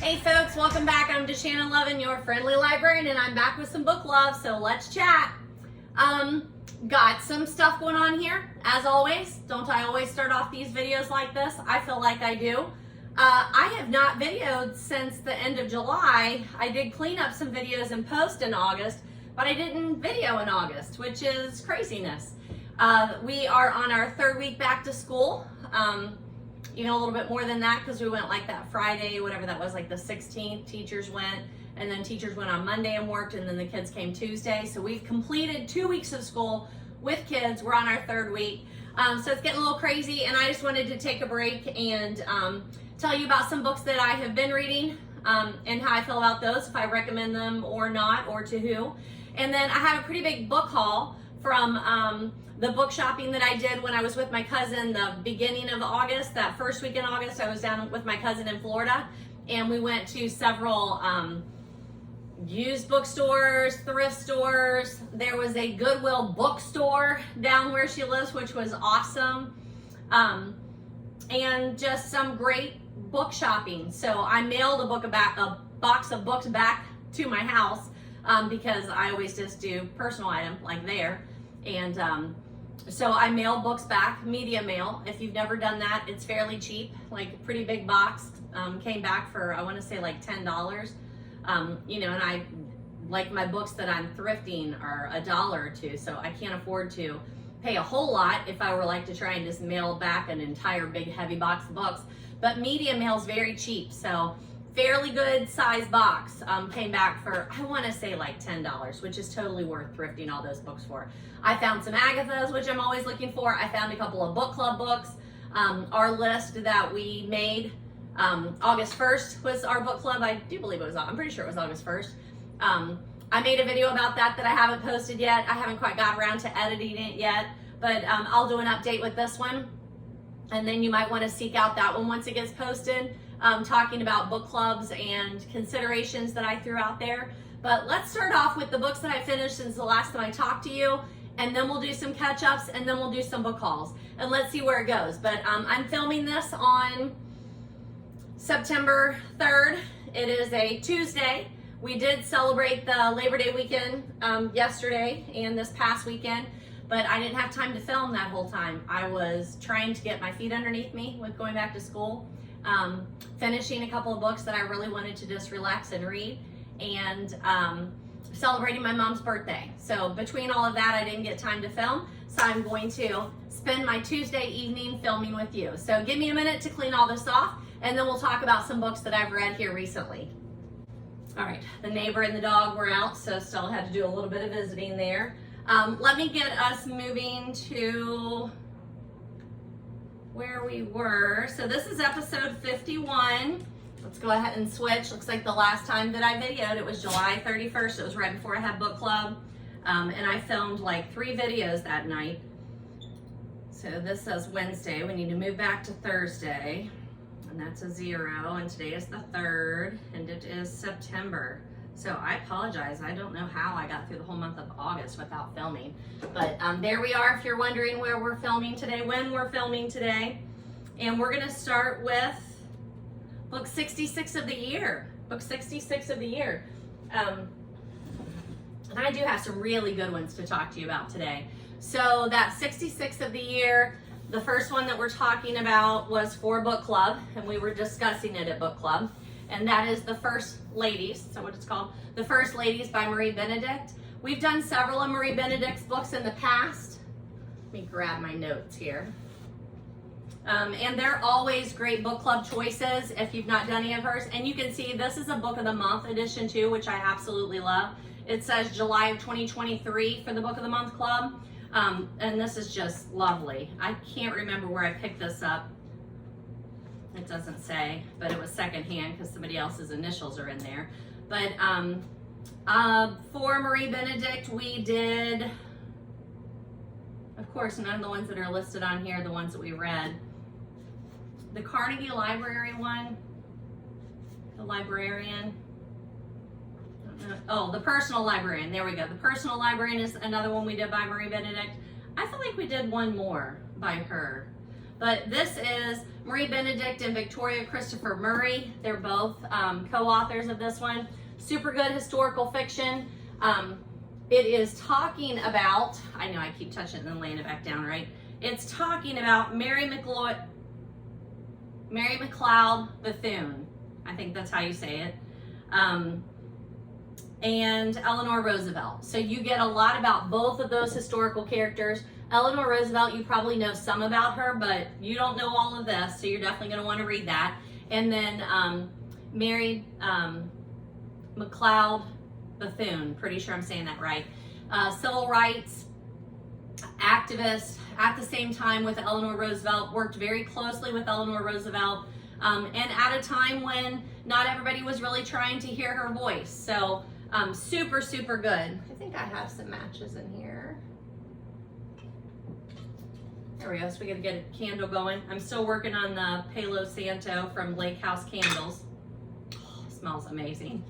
Hey folks, welcome back. I'm DaShannon Lovin, your friendly librarian, and I'm back with some book love, so let's chat. Got some stuff going on here, as always. Don't I always start off these videos like this? I feel like I do. I have not videoed since the end of July. I did clean up some videos and post in August, but I didn't video in August, which is craziness. We are on our third week back to school. A little bit more than that because we went like that Friday, whatever that was, like the 16th, teachers went, and then teachers went on Monday and worked, and then the kids came Tuesday. So we've completed 2 weeks of school with kids. We're on our third week. So it's getting a little crazy, and I just wanted to take a break and tell you about some books that I have been reading and how I feel about those, if I recommend them or not, or to who. And then I have a pretty big book haul from the book shopping that I did when I was with my cousin the beginning of August. That first week in August, I was down with my cousin in Florida, and we went to several used bookstores, thrift stores. There was a Goodwill bookstore down where she lives, which was awesome, and just some great book shopping. So I mailed a box of books back to my house because I always just do personal item like there. And so I mailed books back, media mail. If you've never done that, it's fairly cheap, like a pretty big box. Came back for, I want to say like $10. And I, like my books that I'm thrifting are $1 or $2, so I can't afford to pay a whole lot if I were like to try and just mail back an entire big heavy box of books. But media mail is very cheap, so fairly good size box came back for, I want to say like $10, which is totally worth thrifting all those books for. I found some Agathas, which I'm always looking for. I found a couple of book club books. Our list that we made, August 1st was our book club. I do believe it was, I'm pretty sure it was August 1st. I made a video about that I haven't posted yet. I haven't quite got around to editing it yet, but I'll do an update with this one. And then you might want to seek out that one once it gets posted. Talking about book clubs and considerations that I threw out there. But let's start off with the books that I finished since the last time I talked to you, and then we'll do some catch-ups, and then we'll do some book hauls, and let's see where it goes. But I'm filming this on September 3rd. It is a Tuesday. We did celebrate the Labor Day weekend yesterday and this past weekend, but I didn't have time to film that whole time. I was trying to get my feet underneath me with going back to school. Finishing a couple of books that I really wanted to just relax and read, and celebrating my mom's birthday. So between all of that, I didn't get time to film, so I'm going to spend my Tuesday evening filming with you. So give me a minute to clean all this off, and then we'll talk about some books that I've read here recently. All right, the neighbor and the dog were out, so still had to do a little bit of visiting there. Let me get us moving to where we were. So this is episode 51. Let's go ahead and switch. Looks like the last time that I videoed, it was July 31st. It was right before I had book club. And I filmed like 3 videos that night. So this says Wednesday. We need to move back to Thursday. And that's a 0. And today is the 3rd. And it is September. So I apologize. I don't know how I got through the whole month of August without filming. But there we are, if you're wondering where we're filming today, when we're filming today. And we're going to start with book 66 of the year. Book 66 of the year. And I do have some really good ones to talk to you about today. So that 66 of the year, the first one that we're talking about was for book club. And we were discussing it at book club. And that is The First Ladies, that's what it's called. The First Ladies by Marie Benedict. We've done several of Marie Benedict's books in the past. Let me grab my notes here. And they're always great book club choices if you've not done any of hers. And you can see this is a Book of the Month edition too, which I absolutely love. It says July of 2023 for the Book of the Month Club. And this is just lovely. I can't remember where I picked this up. It doesn't say, but it was secondhand because somebody else's initials are in there. But for Marie Benedict, we did, of course, none of the ones that are listed on here, the ones that we read. The Carnegie Library one, the Librarian. Oh, the Personal Librarian, there we go. The Personal Librarian is another one we did by Marie Benedict. I feel like we did one more by her. But this is Marie Benedict and Victoria Christopher Murray. They're both co-authors of this one. Super good historical fiction. It is talking about, I know I keep touching it and then laying it back down, right? It's talking about Mary McLeod Bethune. I think that's how you say it. And Eleanor Roosevelt. So you get a lot about both of those historical characters. Eleanor Roosevelt, you probably know some about her, but you don't know all of this, so you're definitely going to want to read that. And then Mary McLeod Bethune, pretty sure I'm saying that right. Civil rights activist at the same time with Eleanor Roosevelt, worked very closely with Eleanor Roosevelt, and at a time when not everybody was really trying to hear her voice. So super, super good. I think I have some matches in here. There we go, so we gotta get a candle going. I'm still working on the Palo Santo from Lake House Candles. Oh, smells amazing.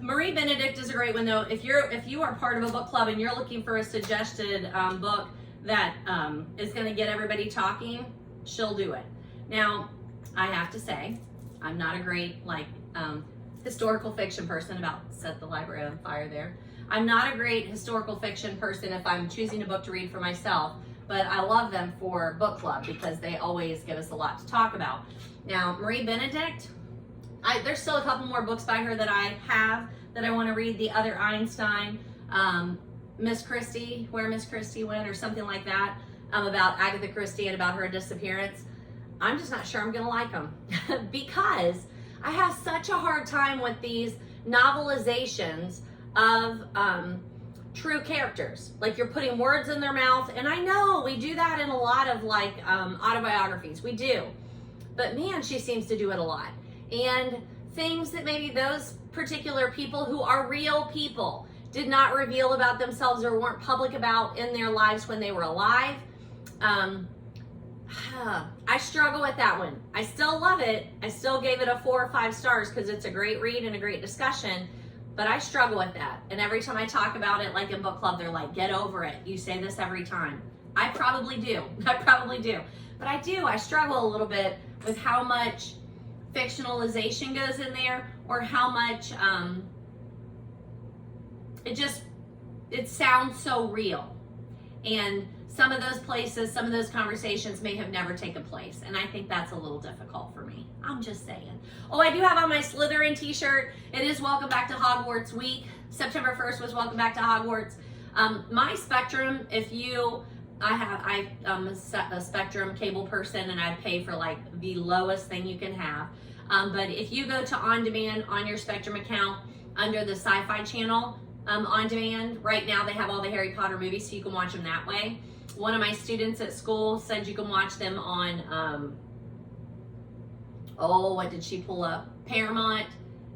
Marie Benedict is a great one though. If you are part of a book club and you're looking for a suggested book that is gonna get everybody talking, she'll do it. Now, I have to say, I'm not a great historical fiction person. About set the library on fire there. I'm not a great historical fiction person if I'm choosing a book to read for myself, but I love them for book club because they always give us a lot to talk about. Now, Marie Benedict, there's still a couple more books by her that I have that I want to read. The Other Einstein, Miss Christie, Where Miss Christie Went, or something like that, about Agatha Christie and about her disappearance. I'm just not sure I'm going to like them because I have such a hard time with these novelizations of true characters. Like you're putting words in their mouth, and I know we do that in a lot of autobiographies. We do. But man, she seems to do it a lot. And things that maybe those particular people who are real people did not reveal about themselves or weren't public about in their lives when they were alive. I struggle with that one. I still love it. I still gave it a 4 or 5 stars because it's a great read and a great discussion, but I struggle with that. And every time I talk about it, like in book club, they're like, get over it. You say this every time. I probably do. I probably do. But I struggle a little bit with how much fictionalization goes in there, or how much it sounds so real. And some of those places, some of those conversations may have never taken place. And I think that's a little difficult for me. I'm just saying. Oh, I do have on my Slytherin t-shirt. It is Welcome Back to Hogwarts week. September 1st was Welcome Back to Hogwarts. My Spectrum, I'm a Spectrum cable person and I pay for like the lowest thing you can have. But if you go to On Demand on your Spectrum account under the Sci-Fi channel, On Demand, right now they have all the Harry Potter movies so you can watch them that way. One of my students at school said you can watch them on, what did she pull up? Paramount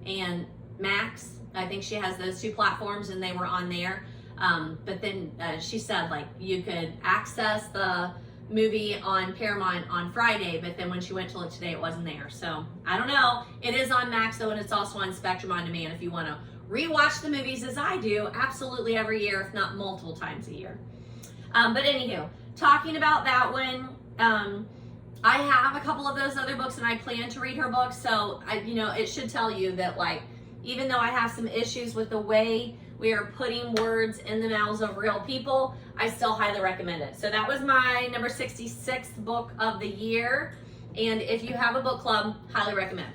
and Max. I think she has those 2 platforms and they were on there. But then she said you could access the movie on Paramount on Friday, but then when she went to look today, it wasn't there. So I don't know. It is on Max though, and it's also on Spectrum On Demand if you want to rewatch the movies as I do, absolutely every year, if not multiple times a year. But anywho, talking about that one, I have a couple of those other books and I plan to read her books. So it should tell you that even though I have some issues with the way we are putting words in the mouths of real people, I still highly recommend it. So that was my number 66th book of the year. And if you have a book club, highly recommend.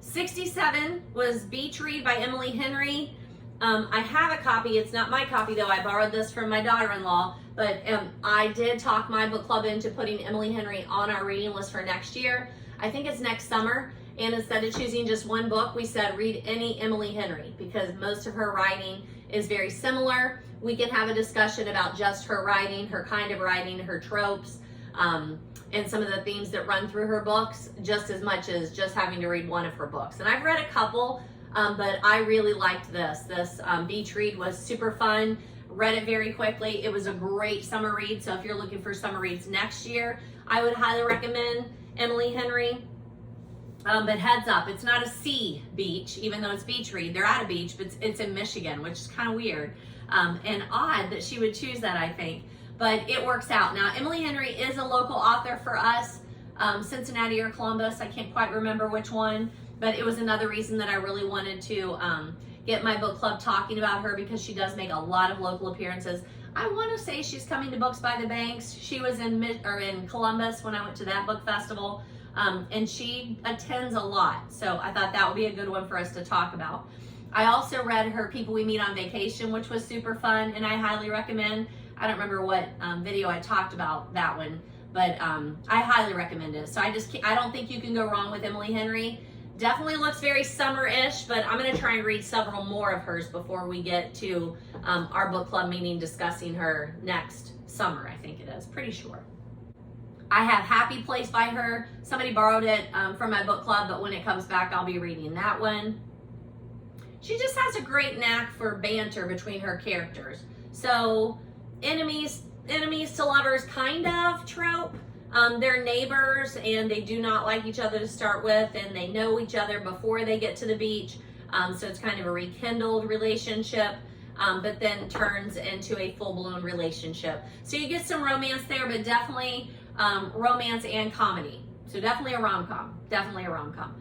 67 was Beach Read by Emily Henry. I have a copy. It's not my copy though. I borrowed this from my daughter-in-law, but I did talk my book club into putting Emily Henry on our reading list for next year. I think it's next summer. And instead of choosing just one book, we said read any Emily Henry because most of her writing is very similar. We can have a discussion about just her writing, her kind of writing, her tropes, and some of the themes that run through her books, just as much as just having to read one of her books. And I've read a couple, but I really liked this. This Beach Read was super fun. Read it very quickly. It was a great summer read. So if you're looking for summer reads next year, I would highly recommend Emily Henry. But heads up, it's not a sea beach, even though it's Beach Read. They're at a beach, but it's in Michigan, which is kind of weird. And odd that she would choose that, I think. but it works out. Now, Emily Henry is a local author for us, Cincinnati or Columbus, I can't quite remember which one, but it was another reason that I really wanted to get my book club talking about her, because she does make a lot of local appearances. I want to say she's coming to Books by the Banks. She was in Columbus when I went to that book festival, and she attends a lot, so I thought that would be a good one for us to talk about. I also read her People We Meet on Vacation, which was super fun, and I highly recommend. I don't remember what video I talked about that one, but I highly recommend it. So I don't think you can go wrong with Emily Henry. Definitely looks very summer-ish, but I'm going to try and read several more of hers before we get to our book club meeting discussing her next summer, I think it is. Pretty sure. I have Happy Place by her. Somebody borrowed it from my book club, but when it comes back, I'll be reading that one. She just has a great knack for banter between her characters. So enemies to lovers kind of trope. They're neighbors and they do not like each other to start with, and they know each other before they get to the beach. So it's kind of a rekindled relationship, but then turns into a full-blown relationship. So you get some romance there, but definitely romance and comedy. So definitely a rom-com. Definitely a rom-com.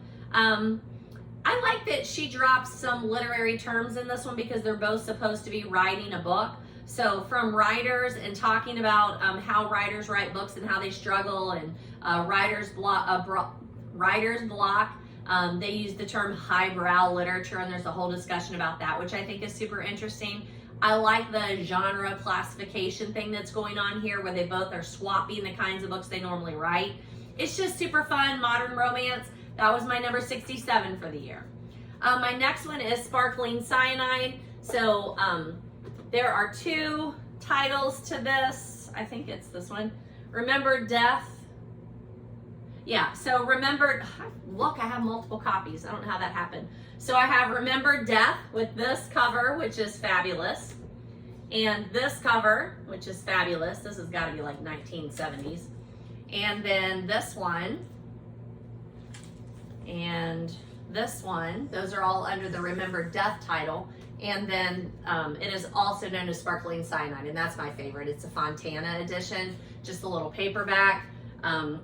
I like that she drops some literary terms in this one because they're both supposed to be writing a book. So from writers and talking about how writers write books and how they struggle, and writer's block, they use the term highbrow literature, and there's a whole discussion about that, which I think is super interesting. I like the genre classification thing that's going on here, where they both are swapping the kinds of books they normally write. It's just super fun, modern romance. That was my number 67 for the year. My next one is Sparkling Cyanide. So there are two titles to this. I think it's this one. Remember Death. Yeah, so look, I have multiple copies. I don't know how that happened. So I have Remember Death with this cover, which is fabulous. And this cover, which is fabulous. This has got to be like 1970s. And then this one. And this one. Those are all under the Remember Death title. And then it is also known as Sparkling Cyanide, and that's my favorite. It's a Fontana edition, just a little paperback.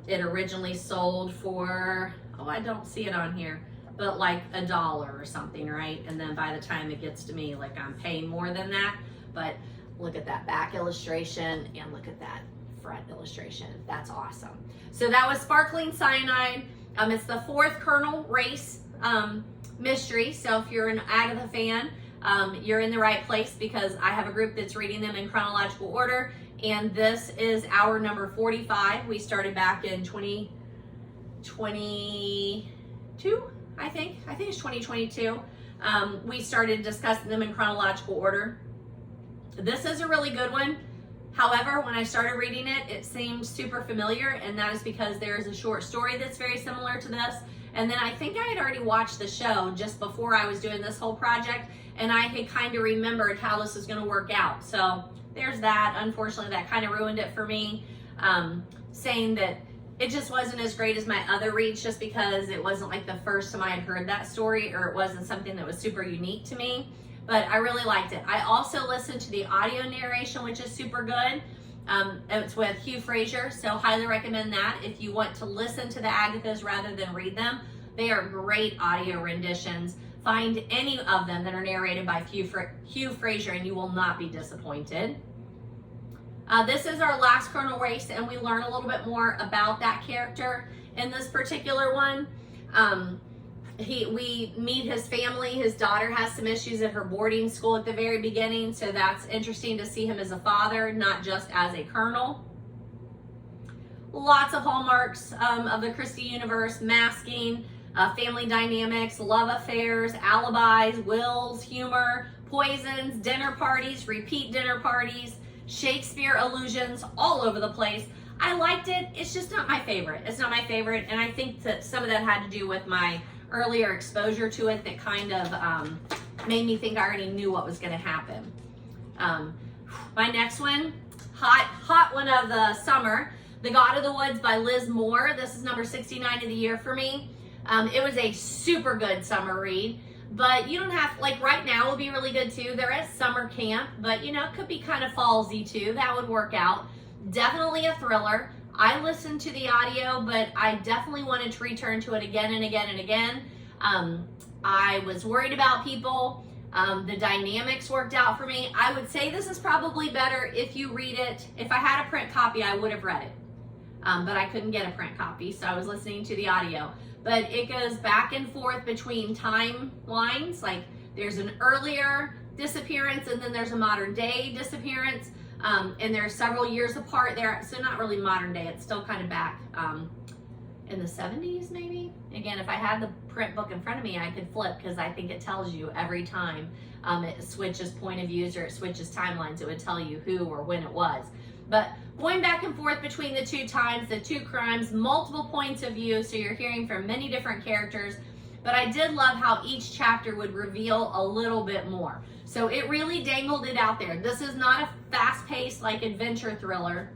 It originally sold for, I don't see it on here, but like $1 or something, right? And then by the time it gets to me, like I'm paying more than that. But look at that back illustration and look at that front illustration. That's awesome. So that was Sparkling Cyanide. It's the fourth Colonel Race mystery. So if you're an Agatha fan, you're in the right place, because I have a group that's reading them in chronological order, and this is our number 45. We started back in 2022, I think it's 2022. We started discussing them in chronological order. This is a really good one. However, when I started reading it, it seemed super familiar, and that is because there is a short story that's very similar to this. And then I think I had already watched the show just before I was doing this whole project, and I had kind of remembered how this was going to work out. So there's that. Unfortunately, that kind of ruined it for me, saying that it just wasn't as great as my other reads, just because it wasn't like the first time I had heard that story, or it wasn't something that was super unique to me. But I really liked it. I also listened to the audio narration, which is super good. It's with Hugh Fraser, so highly recommend that if you want to listen to the Agathas rather than read them. They are great audio renditions. Find any of them that are narrated by Hugh Fraser and you will not be disappointed. This is our last Colonel Race, and we learn a little bit more about that character in this particular one. We meet his family. His daughter has some issues at her boarding school at the very beginning, so that's interesting to see him as a father, not just as a colonel. Lots of hallmarks of the Christie universe: masking, family dynamics, love affairs, alibis, wills, humor, poisons, dinner parties, repeat dinner parties, Shakespeare allusions all over the place. I liked it. It's just not my favorite. It's not my favorite, and I think that some of that had to do with my earlier exposure to it that kind of made me think I already knew what was going to happen. My next one, hot one of the summer, The God of the Woods by Liz Moore. This is number 69 of the year for me. It was a super good summer read. But you don't have, like right now would be really good too. There is summer camp, but you know, it could be kind of fallsy too. That would work out. Definitely a thriller. I listened to the audio, but I definitely wanted to return to it again and again and again. I was worried about people. The dynamics worked out for me. I would say this is probably better if you read it. If I had a print copy, I would have read it. But I couldn't get a print copy, so I was listening to the audio. But it goes back and forth between timelines, like there's an earlier disappearance and then there's a modern day disappearance, and they're several years apart there, so not really modern day, it's still kind of back in the 70s maybe. Again, if I had the print book in front of me, I could flip, because I think it tells you every time it switches point of views or it switches timelines, it would tell you who or when it was. But going back and forth between the two times, the two crimes, multiple points of view, so you're hearing from many different characters. But I did love how each chapter would reveal a little bit more. So it really dangled it out there. This is not a fast-paced like adventure thriller.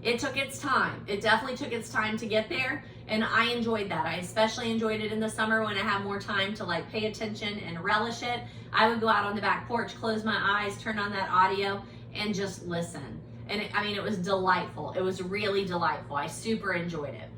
It took its time. It definitely took its time to get there, and I enjoyed that. I especially enjoyed it in the summer when I have more time to like pay attention and relish it. I would go out on the back porch, close my eyes, turn on that audio, and just listen. And it was delightful. It was really delightful. I super enjoyed it.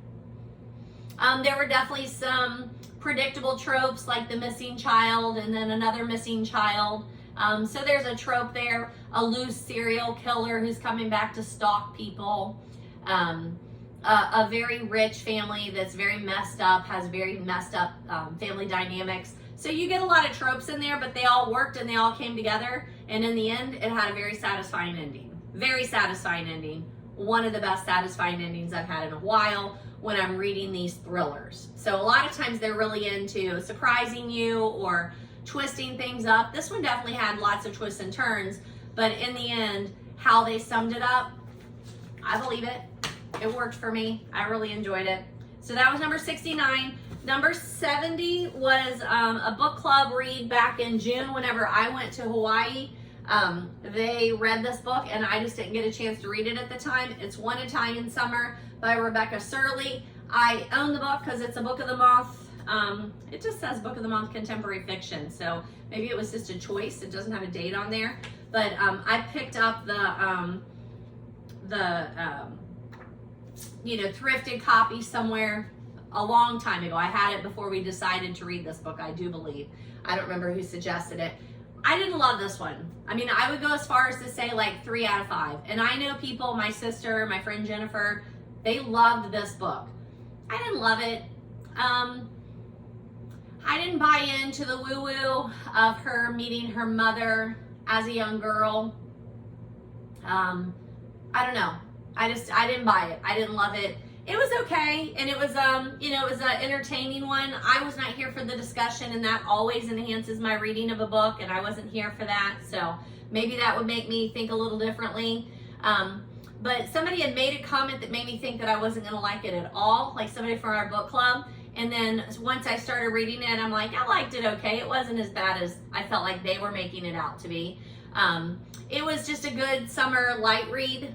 There were definitely some predictable tropes like the missing child and then another missing child. So there's a trope there, a loose serial killer who's coming back to stalk people. A very rich family that's very messed up, has very messed up family dynamics. So you get a lot of tropes in there, but they all worked and they all came together. And in the end, it had a very satisfying ending. Very satisfying ending. One of the best satisfying endings I've had in a while when I'm reading these thrillers. So a lot of times they're really into surprising you or twisting things up. This one definitely had lots of twists and turns, but in the end, how they summed it up, I believe it. It worked for me. I really enjoyed it. So that was number 69. Number 70 was a book club read back in June whenever I went to Hawaii. They read this book and I just didn't get a chance to read it at the time. It's One Italian Summer by Rebecca Serle. I own the book because it's a Book of the Month. It just says Book of the Month Contemporary Fiction, so maybe it was just a choice. It doesn't have a date on there. But I picked up the thrifted copy somewhere a long time ago. I had it before we decided to read this book, I do believe. I don't remember who suggested it. I didn't love this one. I would go as far as to say like 3 out of 5. And I know people, my sister, my friend Jennifer, they loved this book. I didn't love it. I didn't buy into the woo-woo of her meeting her mother as a young girl. I don't know. I didn't buy it. I didn't love it. It was okay, and it was it was an entertaining one. I was not here for the discussion, and that always enhances my reading of a book, and I wasn't here for that, so maybe that would make me think a little differently. But somebody had made a comment that made me think that I wasn't going to like it at all, like somebody from our book club, and then once I started reading it, I'm like, I liked it okay. It wasn't as bad as I felt like they were making it out to be. It was just a good summer light read,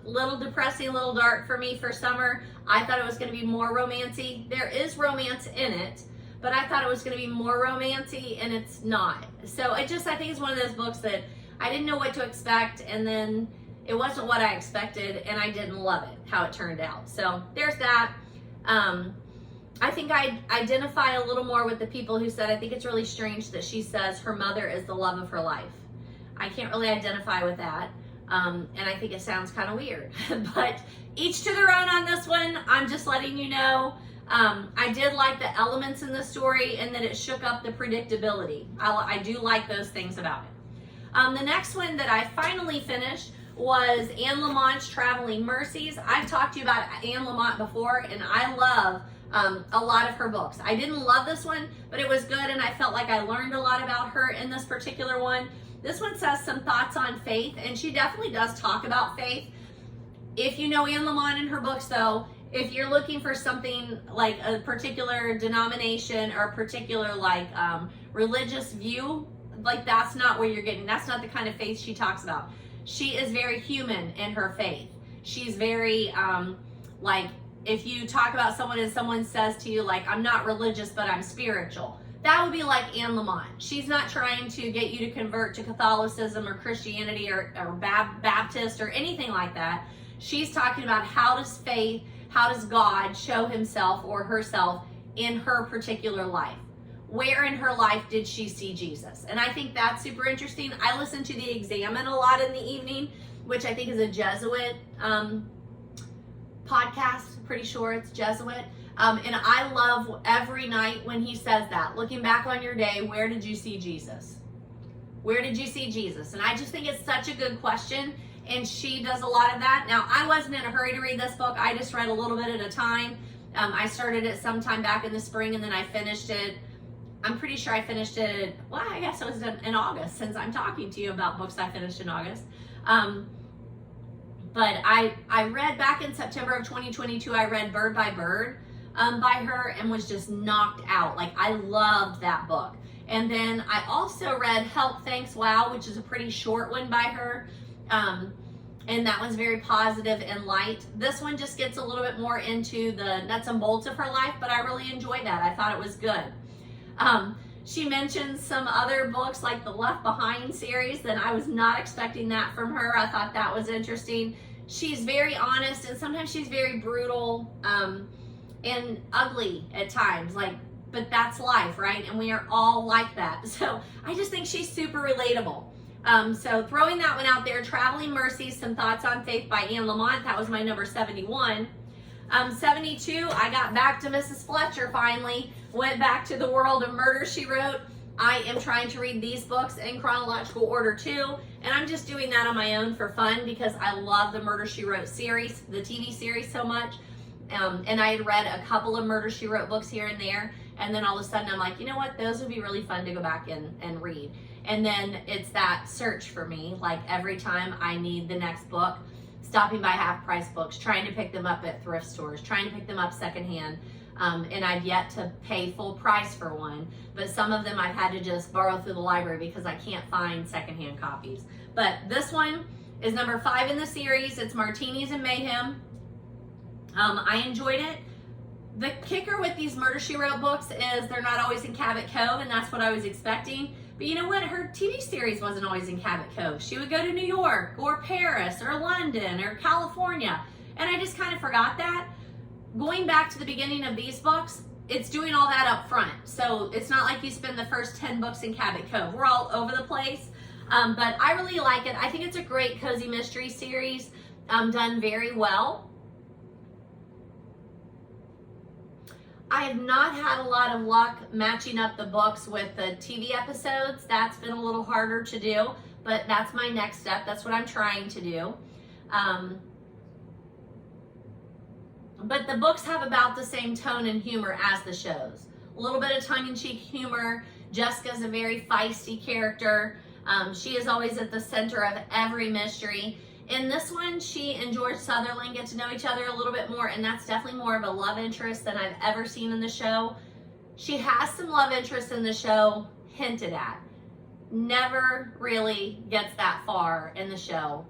little depressing, a little dark for me for summer. I thought it was going to be more romancy. There is romance in it, but I thought it was going to be more romancy, and it's not. So I think it's one of those books that I didn't know what to expect, and then it wasn't what I expected, and I didn't love it, how it turned out. So there's that. I think I identify a little more with the people who said, I think it's really strange that she says her mother is the love of her life. I can't really identify with that, and I think it sounds kind of weird, but each to their own on this one. I'm just letting you know. I did like the elements in the story and that it shook up the predictability. I do like those things about it. The next one that I finally finished was Anne Lamont's Traveling Mercies. I've talked to you about Anne Lamott before, and I love a lot of her books. I didn't love this one, but it was good, and I felt like I learned a lot about her in this particular one. This one says some thoughts on faith, and she definitely does talk about faith. If you know Anne Lamott in her books, though, if you're looking for something like a particular denomination or a particular religious view, like that's not where you're getting. That's not the kind of faith she talks about. She is very human in her faith. She's very if you talk about someone and someone says to you like, I'm not religious, but I'm spiritual. that would be like Anne Lamott. She's not trying to get you to convert to Catholicism or Christianity or Baptist or anything like that. She's talking about how does God show himself or herself in her particular life. Where in her life did she see Jesus? And I think that's super interesting. I listen to the Examine a lot in the evening, which I think is a Jesuit podcast. Pretty sure it's Jesuit. And I love every night when he says that. Looking back on your day, where did you see Jesus? Where did you see Jesus? And I just think it's such a good question. And she does a lot of that. Now, I wasn't in a hurry to read this book. I just read a little bit at a time. I started it sometime back in the spring, and then I finished it. I'm pretty sure I finished it, well, I guess it was in August, since I'm talking to you about books I finished in August. But I read back in September of 2022, I read Bird by Bird by her and was just knocked out. Like, I loved that book. And then I also read Help, Thanks, Wow, which is a pretty short one by her. And that was very positive and light. This one just gets a little bit more into the nuts and bolts of her life, but I really enjoyed that. I thought it was good. She mentioned some other books like the Left Behind series, and I was not expecting that from her. I thought that was interesting. She's very honest, and sometimes she's very brutal and ugly at times, but that's life, right? And we are all like that. So I just think she's super relatable. So throwing that one out there, Traveling Mercies, Some Thoughts on Faith by Anne Lamott. That was my number 71. 72, I got back to Mrs. Fletcher finally. Went back to the world of Murder, She Wrote. I am trying to read these books in chronological order too, and I'm just doing that on my own for fun because I love the Murder, She Wrote series, the TV series, so much. And I had read a couple of Murder, She Wrote books here and there, and then all of a sudden I'm like, you know what, those would be really fun to go back and read. And then it's that search for me, like every time I need the next book, stopping by half-price books, trying to pick them up at thrift stores, trying to pick them up secondhand. And I've yet to pay full price for one, but some of them I've had to just borrow through the library because I can't find secondhand copies. But this one is number 5 in the series. It's Martinis and Mayhem. I enjoyed it. The kicker with these Murder, She Wrote books is they're not always in Cabot Cove, and that's what I was expecting. But you know what? Her TV series wasn't always in Cabot Cove. She would go to New York or Paris or London or California, and I just kind of forgot that. Going back to the beginning of these books, it's doing all that up front. So it's not like you spend the first 10 books in Cabot Cove. We're all over the place. But I really like it. I think it's a great cozy mystery series, done very well. I have not had a lot of luck matching up the books with the TV episodes. That's been a little harder to do, but that's my next step. That's what I'm trying to do. But the books have about the same tone and humor as the shows. A little bit of tongue-in-cheek humor. Jessica's a very feisty character. She is always at the center of every mystery. In this one, she and George Sutherland get to know each other a little bit more, and that's definitely more of a love interest than I've ever seen in the show. She has some love interest in the show hinted at. Never really gets that far in the show.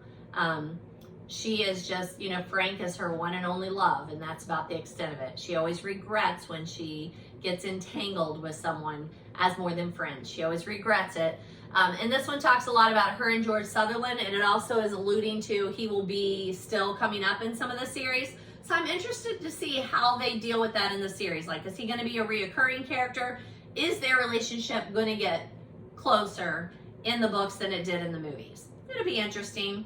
She is just, Frank is her one and only love, and that's about the extent of it. She always regrets when she gets entangled with someone as more than friends. She always regrets it. And this one talks a lot about her and George Sutherland, and it also is alluding to he will be still coming up in some of the series. So I'm interested to see how they deal with that in the series. Like, is he going to be a reoccurring character? Is their relationship going to get closer in the books than it did in the movies? It'll be interesting.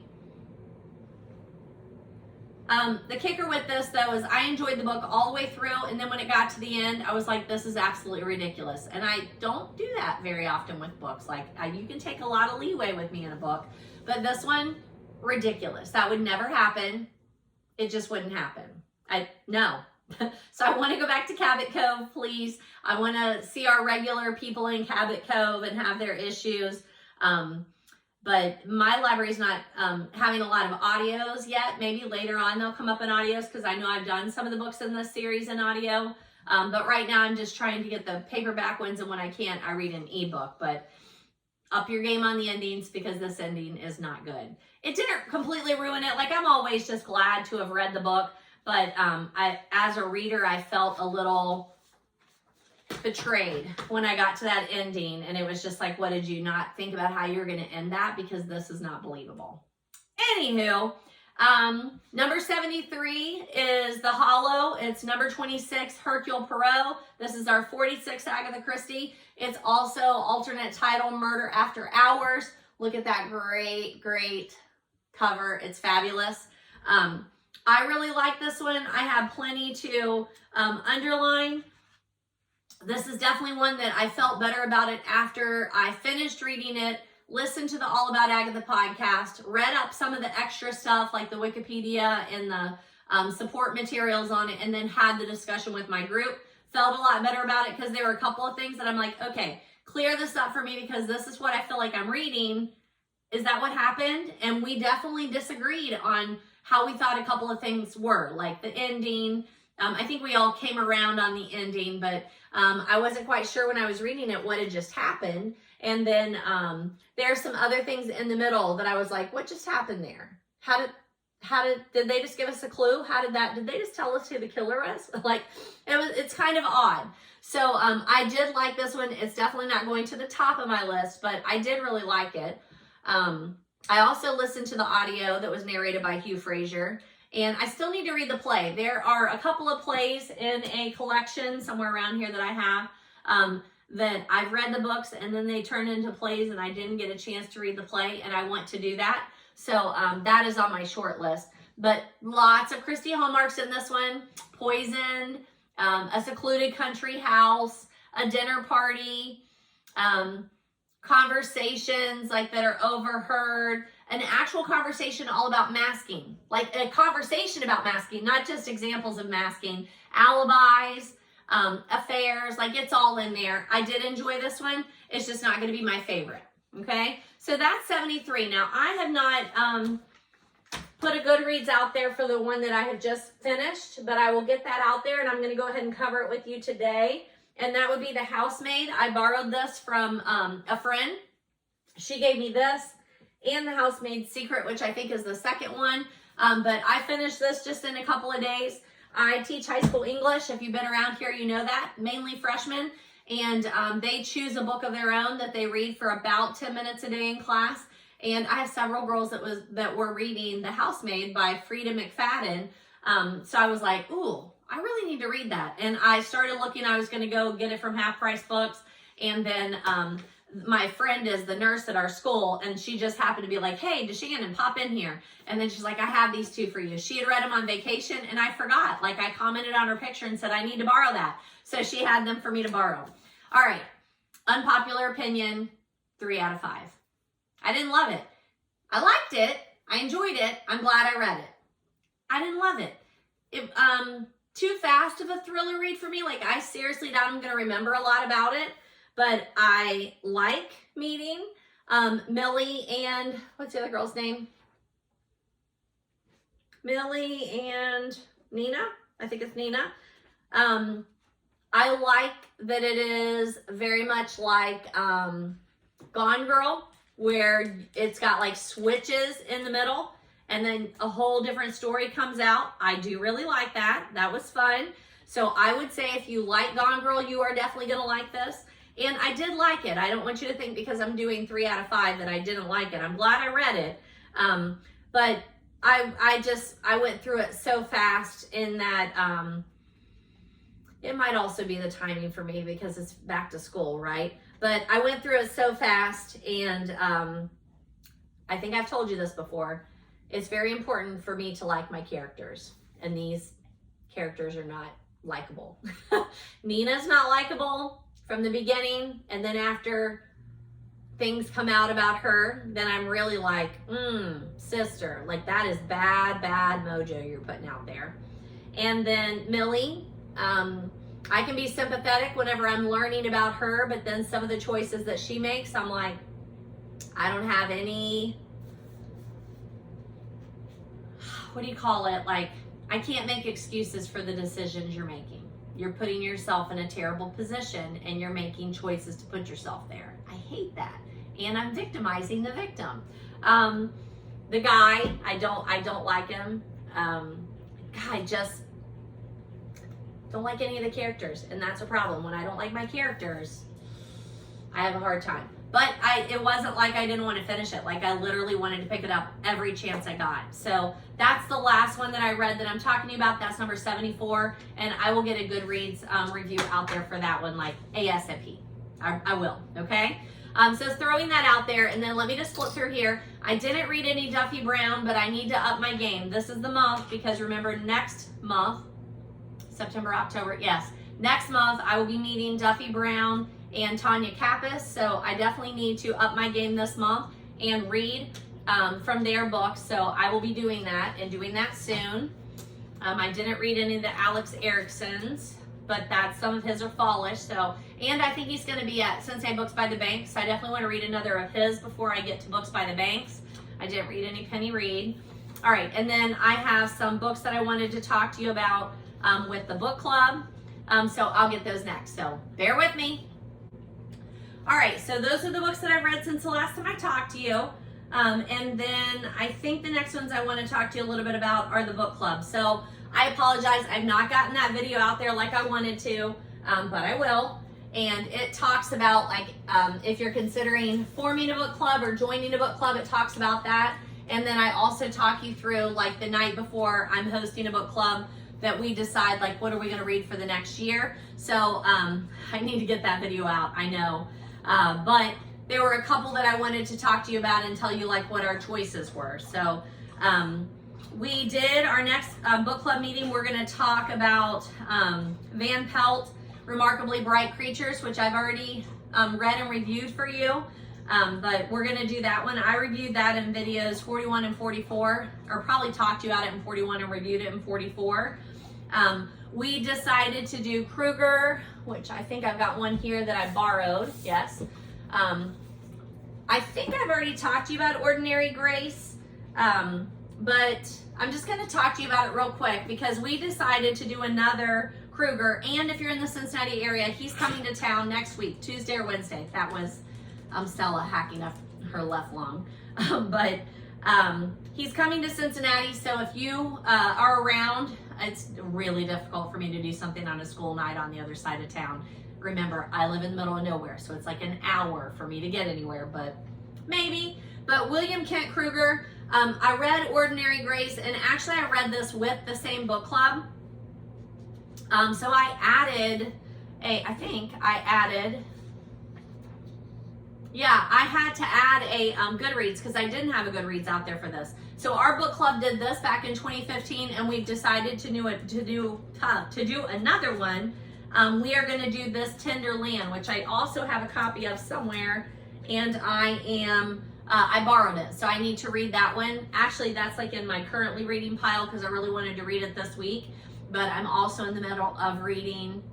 The kicker with this, though, is I enjoyed the book all the way through, and then when it got to the end, I was like, this is absolutely ridiculous. And I don't do that very often with books. Like, you can take a lot of leeway with me in a book, but this one, ridiculous. That would never happen. It just wouldn't happen. No. So I want to go back to Cabot Cove, please. I want to see our regular people in Cabot Cove and have their issues. But my library is not having a lot of audios yet. Maybe later on they'll come up in audios because I know I've done some of the books in this series in audio. But right now I'm just trying to get the paperback ones, and when I can't, I read an ebook. But up your game on the endings because this ending is not good. It didn't completely ruin it. Like, I'm always just glad to have read the book. But as a reader, I felt a little betrayed when I got to that ending, and it was just like, what did you not think about how you were going to end that? Because this is not believable. Anywho, number 73 is The Hollow. It's number 26, Hercule Poirot. This is our 46th Agatha Christie. It's also alternate title, Murder After Hours. Look at that great, great cover. It's fabulous. I really like this one. I have plenty to underline. This is definitely one that I felt better about it after I finished reading it, listened to the All About Agatha podcast, read up some of the extra stuff like the Wikipedia and the support materials on it, and then had the discussion with my group. Felt a lot better about it because there were a couple of things that I'm like, okay, clear this up for me because this is what I feel like I'm reading. Is that what happened? And we definitely disagreed on how we thought a couple of things were, like the ending. I think we all came around on the ending, but I wasn't quite sure when I was reading it what had just happened. And then there are some other things in the middle that I was like, what just happened there? Did they just give us a clue? Did they just tell us who the killer is? Like, it's kind of odd. So I did like this one. It's definitely not going to the top of my list, but I did really like it. I also listened to the audio that was narrated by Hugh Fraser, and I still need to read the play. There are a couple of plays in a collection somewhere around here that I have that I've read the books and then they turned into plays and I didn't get a chance to read the play, and I want to do that. So that is on my short list. But lots of Christie hallmarks in this one. Poison, a secluded country house, a dinner party, conversations like that are overheard, an actual conversation all about masking, like a conversation about masking, not just examples of masking, alibis, affairs, like it's all in there. I did enjoy this one. It's just not going to be my favorite. Okay, so that's 73. Now I have not put a Goodreads out there for the one that I have just finished, but I will get that out there, and I'm going to go ahead and cover it with you today. And that would be The Housemaid. I borrowed this from a friend. She gave me this and The Housemaid's Secret, which I think is the second one. But I finished this just in a couple of days. I teach high school English. If you've been around here, you know that. Mainly freshmen. And they choose a book of their own that they read for about 10 minutes a day in class. And I have several girls that were reading The Housemaid by Frida McFadden. So I was like, ooh, I really need to read that. And I started looking. I was going to go get it from Half Price Books. And then my friend is the nurse at our school, and she just happened to be like, hey, DaShannon, pop in here. And then she's like, I have these two for you. She had read them on vacation, and I forgot. Like, I commented on her picture and said, I need to borrow that. So she had them for me to borrow. All right. Unpopular opinion, 3 out of 5. I didn't love it. I liked it. I enjoyed it. I'm glad I read it. I didn't love it. Too fast of a thriller read for me. Like, I seriously doubt I'm going to remember a lot about it. But I like meeting Millie and, what's the other girl's name? Millie and Nina. I think it's Nina. I like that it is very much like Gone Girl, where it's got like switches in the middle and then a whole different story comes out. I do really like that. That was fun. So I would say if you like Gone Girl, you are definitely going to like this. And I did like it. I don't want you to think because I'm doing 3 out of 5 that I didn't like it. I'm glad I read it. But I went through it so fast in that it might also be the timing for me because it's back to school, right? But I went through it so fast, and I think I've told you this before. It's very important for me to like my characters, and these characters are not likable. Nina's not likable from the beginning, and then after things come out about her, then I'm really like, sister, like that is bad mojo you're putting out there. And then Millie, I can be sympathetic whenever I'm learning about her, but then some of the choices that she makes, I'm like, I don't have any, what do you call it? Like, I can't make excuses for the decisions you're making. You're putting yourself in a terrible position and you're making choices to put yourself there. I hate that. And I'm victimizing the victim. The guy, I don't like him. don't like any of the characters, and that's a problem. When I don't like my characters, I have a hard time. But it wasn't like I didn't want to finish it. Like, I literally wanted to pick it up every chance I got. So that's the last one that I read that I'm talking to you about. That's number 74, and I will get a Goodreads review out there for that one, like ASAP. I will, okay? So throwing that out there, and then let me just flip through here. I didn't read any Duffy Brown, but I need to up my game. This is the month, because remember, next month, September, October, yes, next month I will be meeting Duffy Brown and Tanya Kappas, so I definitely need to up my game this month and read from their books. So I will be doing that and doing that soon. I didn't read any of the Alex Erickson's, but some of his are fallish. So, and I think he's going to be at Sensei Books by the Bank, so I definitely want to read another of his before I get to Books by the Banks. I didn't read any Penny Reed. All right, and then I have some books that I wanted to talk to you about with the book club. So I'll get those next, so bear with me. All right, so those are the books that I've read since the last time I talked to you. And then I think the next ones I want to talk to you a little bit about are the book club. So I apologize, I've not gotten that video out there like I wanted to, but I will. And it talks about, like, if you're considering forming a book club or joining a book club, it talks about that. And then I also talk you through, like, the night before I'm hosting a book club, that we decide, like, what are we going to read for the next year. So I need to get that video out, I know. But there were a couple that I wanted to talk to you about and tell you, like, what our choices were. So we did our next book club meeting. We're going to talk about Van Pelt, Remarkably Bright Creatures, which I've already read and reviewed for you. But we're going to do that one. I reviewed that in videos 41 and 44, or probably talked to you about it in 41 and reviewed it in 44. We decided to do Krueger, which I think I've got one here that I borrowed. Yes. I think I've already talked to you about Ordinary Grace, but I'm just going to talk to you about it real quick, because we decided to do another Krueger, and if you're in the Cincinnati area, he's coming to town next week, Tuesday or Wednesday. That was Stella hacking up her left lung. But he's coming to Cincinnati, so if you are around, it's really difficult for me to do something on a school night on the other side of town. Remember, I live in the middle of nowhere, so it's like an hour for me to get anywhere, but maybe. But William Kent Krueger, I read Ordinary Grace, and actually I read this with the same book club. So I added I had to add a Goodreads, because I didn't have a Goodreads out there for this. So our book club did this back in 2015, and we've decided to do another one. We are going to do this Tender Land, which I also have a copy of somewhere, and I borrowed it, so I need to read that one. Actually, that's like in my currently reading pile, because I really wanted to read it this week. But I'm also in the middle of reading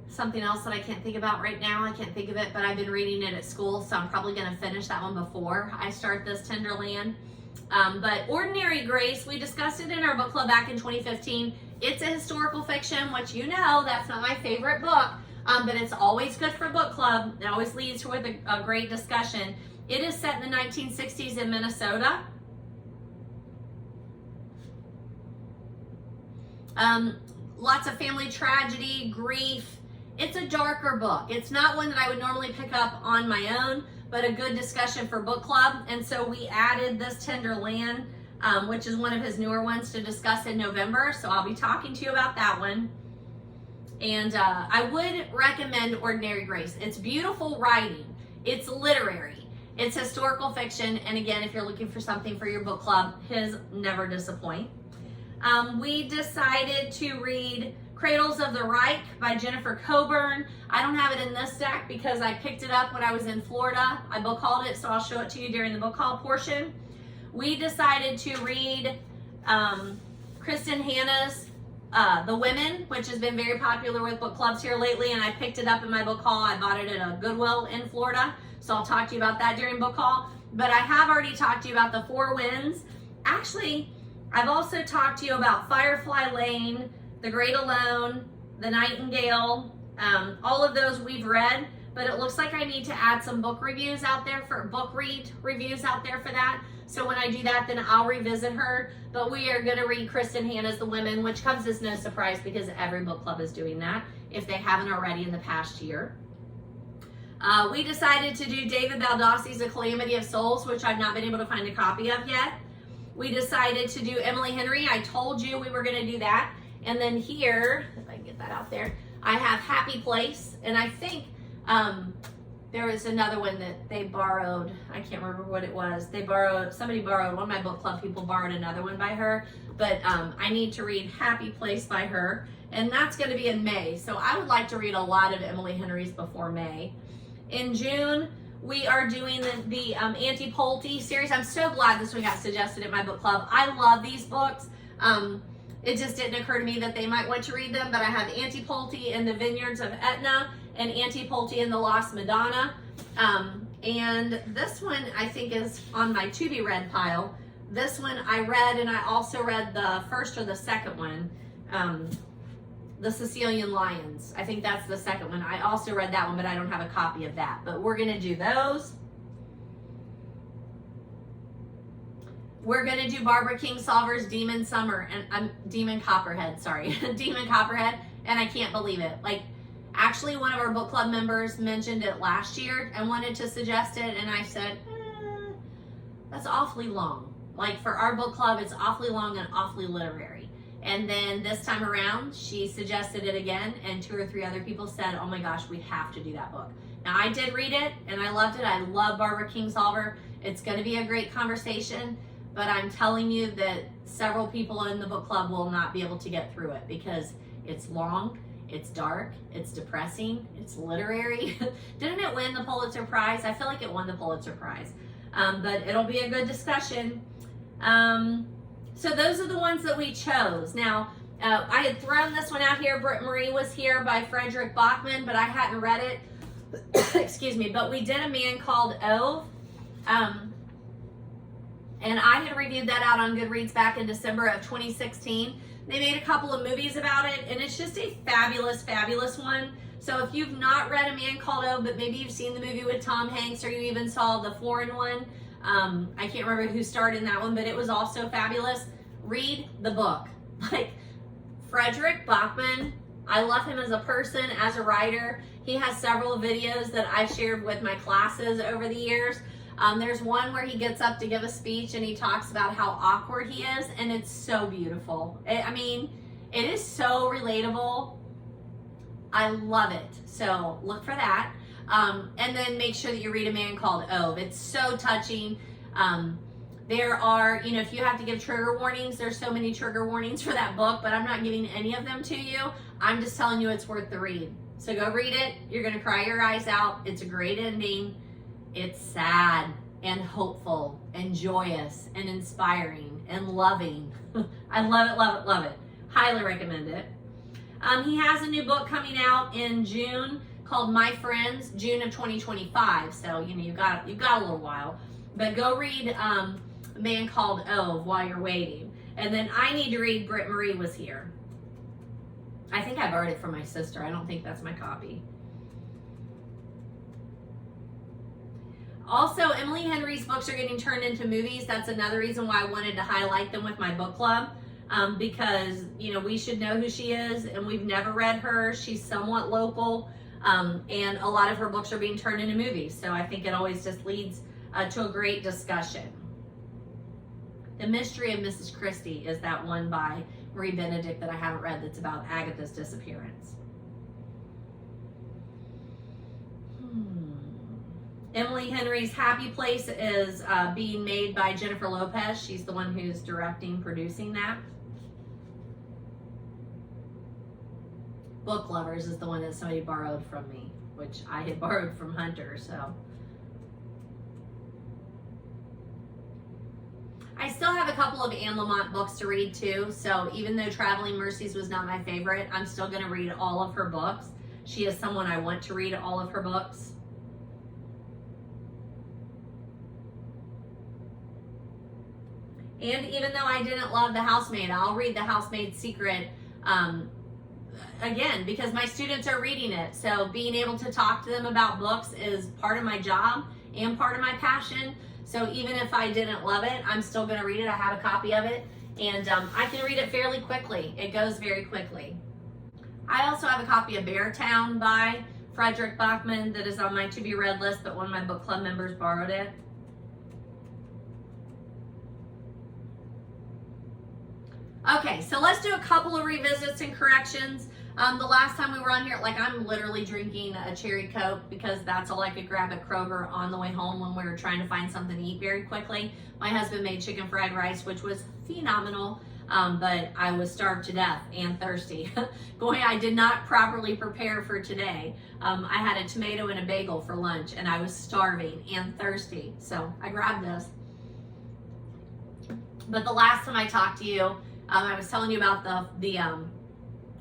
something else that I can't think about right now. I can't think of it, but I've been reading it at school, so I'm probably going to finish that one before I start this Tender Land. But Ordinary Grace, we discussed it in our book club back in 2015. It's a historical fiction, which, you know, that's not my favorite book, but it's always good for book club. It always leads to a great discussion. It is set in the 1960s in Minnesota. Lots of family tragedy, grief. It's a darker book. It's not one that I would normally pick up on my own, but a good discussion for book club. And so we added this Tender Land, which is one of his newer ones, to discuss in November. So I'll be talking to you about that one. And I would recommend Ordinary Grace. It's beautiful writing. It's literary. It's historical fiction. And again, if you're looking for something for your book club, his never disappoint. We decided to read Cradles of the Reich by Jennifer Coburn. I don't have it in this deck because I picked it up when I was in Florida. I book hauled it, so I'll show it to you during the book haul portion. We decided to read Kristen Hanna's The Women, which has been very popular with book clubs here lately, and I picked it up in my book haul. I bought it at a Goodwill in Florida, so I'll talk to you about that during book haul. But I have already talked to you about The Four Winds. Actually, I've also talked to you about Firefly Lane, The Great Alone, The Nightingale. All of those we've read, but it looks like I need to add some book reviews out there for that. So when I do that, then I'll revisit her. But we are going to read Kristen Hanna's The Women, which comes as no surprise because every book club is doing that, if they haven't already in the past year. We decided to do David Baldacci's A Calamity of Souls, which I've not been able to find a copy of yet. We decided to do Emily Henry. I told you we were going to do that. And then here, if I can get that out there, I have Happy Place. And I think there was another one that they borrowed. I can't remember what it was. Somebody borrowed, one of my book club people borrowed another one by her. But I need to read Happy Place by her. And that's going to be in May. So I would like to read a lot of Emily Henry's before May. In June, we are doing the Auntie Pulte series. I'm so glad this one got suggested at my book club. I love these books. It just didn't occur to me that they might want to read them, but I have Auntie Pulte in the Vineyards of Etna and Auntie Pulte in the Lost Madonna. And this one I think is on my to be read pile. This one I read, and I also read the first or the second one. The Sicilian Lions. I think that's the second one. I also read that one, but I don't have a copy of that. But we're going to do those. We're going to do Barbara Kingsolver's Demon Summer and Demon Copperhead, sorry. Demon Copperhead, and I can't believe it. Like, actually one of our book club members mentioned it last year and wanted to suggest it, and I said, that's awfully long. Like, for our book club, it's awfully long and awfully literary. And then this time around, she suggested it again, and 2 or 3 other people said, oh my gosh, we have to do that book. Now, I did read it, and I loved it. I love Barbara Kingsolver. It's going to be a great conversation, but I'm telling you that several people in the book club will not be able to get through it because it's long, it's dark, it's depressing, it's literary. Didn't it win the Pulitzer Prize? I feel like it won the Pulitzer Prize, but it'll be a good discussion. So those are the ones that we chose. Now, I had thrown this one out here. Britt Marie was here by Frederick Bachman, but I hadn't read it. Excuse me. But we did A Man Called Ove. And I had reviewed that out on Goodreads back in December of 2016. They made a couple of movies about it, and it's just a fabulous, fabulous one. So if you've not read A Man Called Ove, but maybe you've seen the movie with Tom Hanks, or you even saw the foreign one, I can't remember who starred in that one, but it was also fabulous. Read the book. Like, Frederick Bachman, I love him as a person, as a writer. He has several videos that I've shared with my classes over the years. There's one where he gets up to give a speech and he talks about how awkward he is, and it's so beautiful. I mean, it is so relatable. I love it. So look for that. And then make sure that you read A Man Called Ove. It's so touching. There are, you know, if you have to give trigger warnings, there's so many trigger warnings for that book, but I'm not giving any of them to you. I'm just telling you it's worth the read. So go read it. You're going to cry your eyes out. It's a great ending. It's sad and hopeful and joyous and inspiring and loving. I love it, love it, love it. Highly recommend it. He has a new book coming out in June called My Friends, June of 2025. So, you know, you've got a little while. But go read A Man Called Ove while you're waiting. And then I need to read Britt Marie Was Here. I think I borrowed it from my sister. I don't think that's my copy. Also, Emily Henry's books are getting turned into movies. That's another reason why I wanted to highlight them with my book club. Because, you know, we should know who she is, and we've never read her. She's somewhat local, and a lot of her books are being turned into movies. So I think it always just leads to a great discussion. The Mystery of Mrs. Christie is that one by Marie Benedict that I haven't read that's about Agatha's disappearance. Emily Henry's Happy Place is being made by Jennifer Lopez. She's the one who's directing, producing that. Book Lovers is the one that somebody borrowed from me, which I had borrowed from Hunter, so. I still have a couple of Anne Lamott books to read too, so even though Traveling Mercies was not my favorite, I'm still going to read all of her books. She is someone I want to read all of her books. And even though I didn't love The Housemaid, I'll read The Housemaid's Secret again because my students are reading it. So being able to talk to them about books is part of my job and part of my passion. So even if I didn't love it, I'm still going to read it. I have a copy of it, and I can read it fairly quickly. It goes very quickly. I also have a copy of Beartown by Frederick Bachman that is on my to be read list, but one of my book club members borrowed it. Okay, so let's do a couple of revisits and corrections. The last time we were on here, like, I'm literally drinking a cherry Coke because that's all I could grab at Krueger on the way home when we were trying to find something to eat very quickly. My husband made chicken fried rice, which was phenomenal, but I was starved to death and thirsty. I did not properly prepare for today. I had a tomato and a bagel for lunch, and I was starving and thirsty, so I grabbed this. But the last time I talked to you, I was telling you about the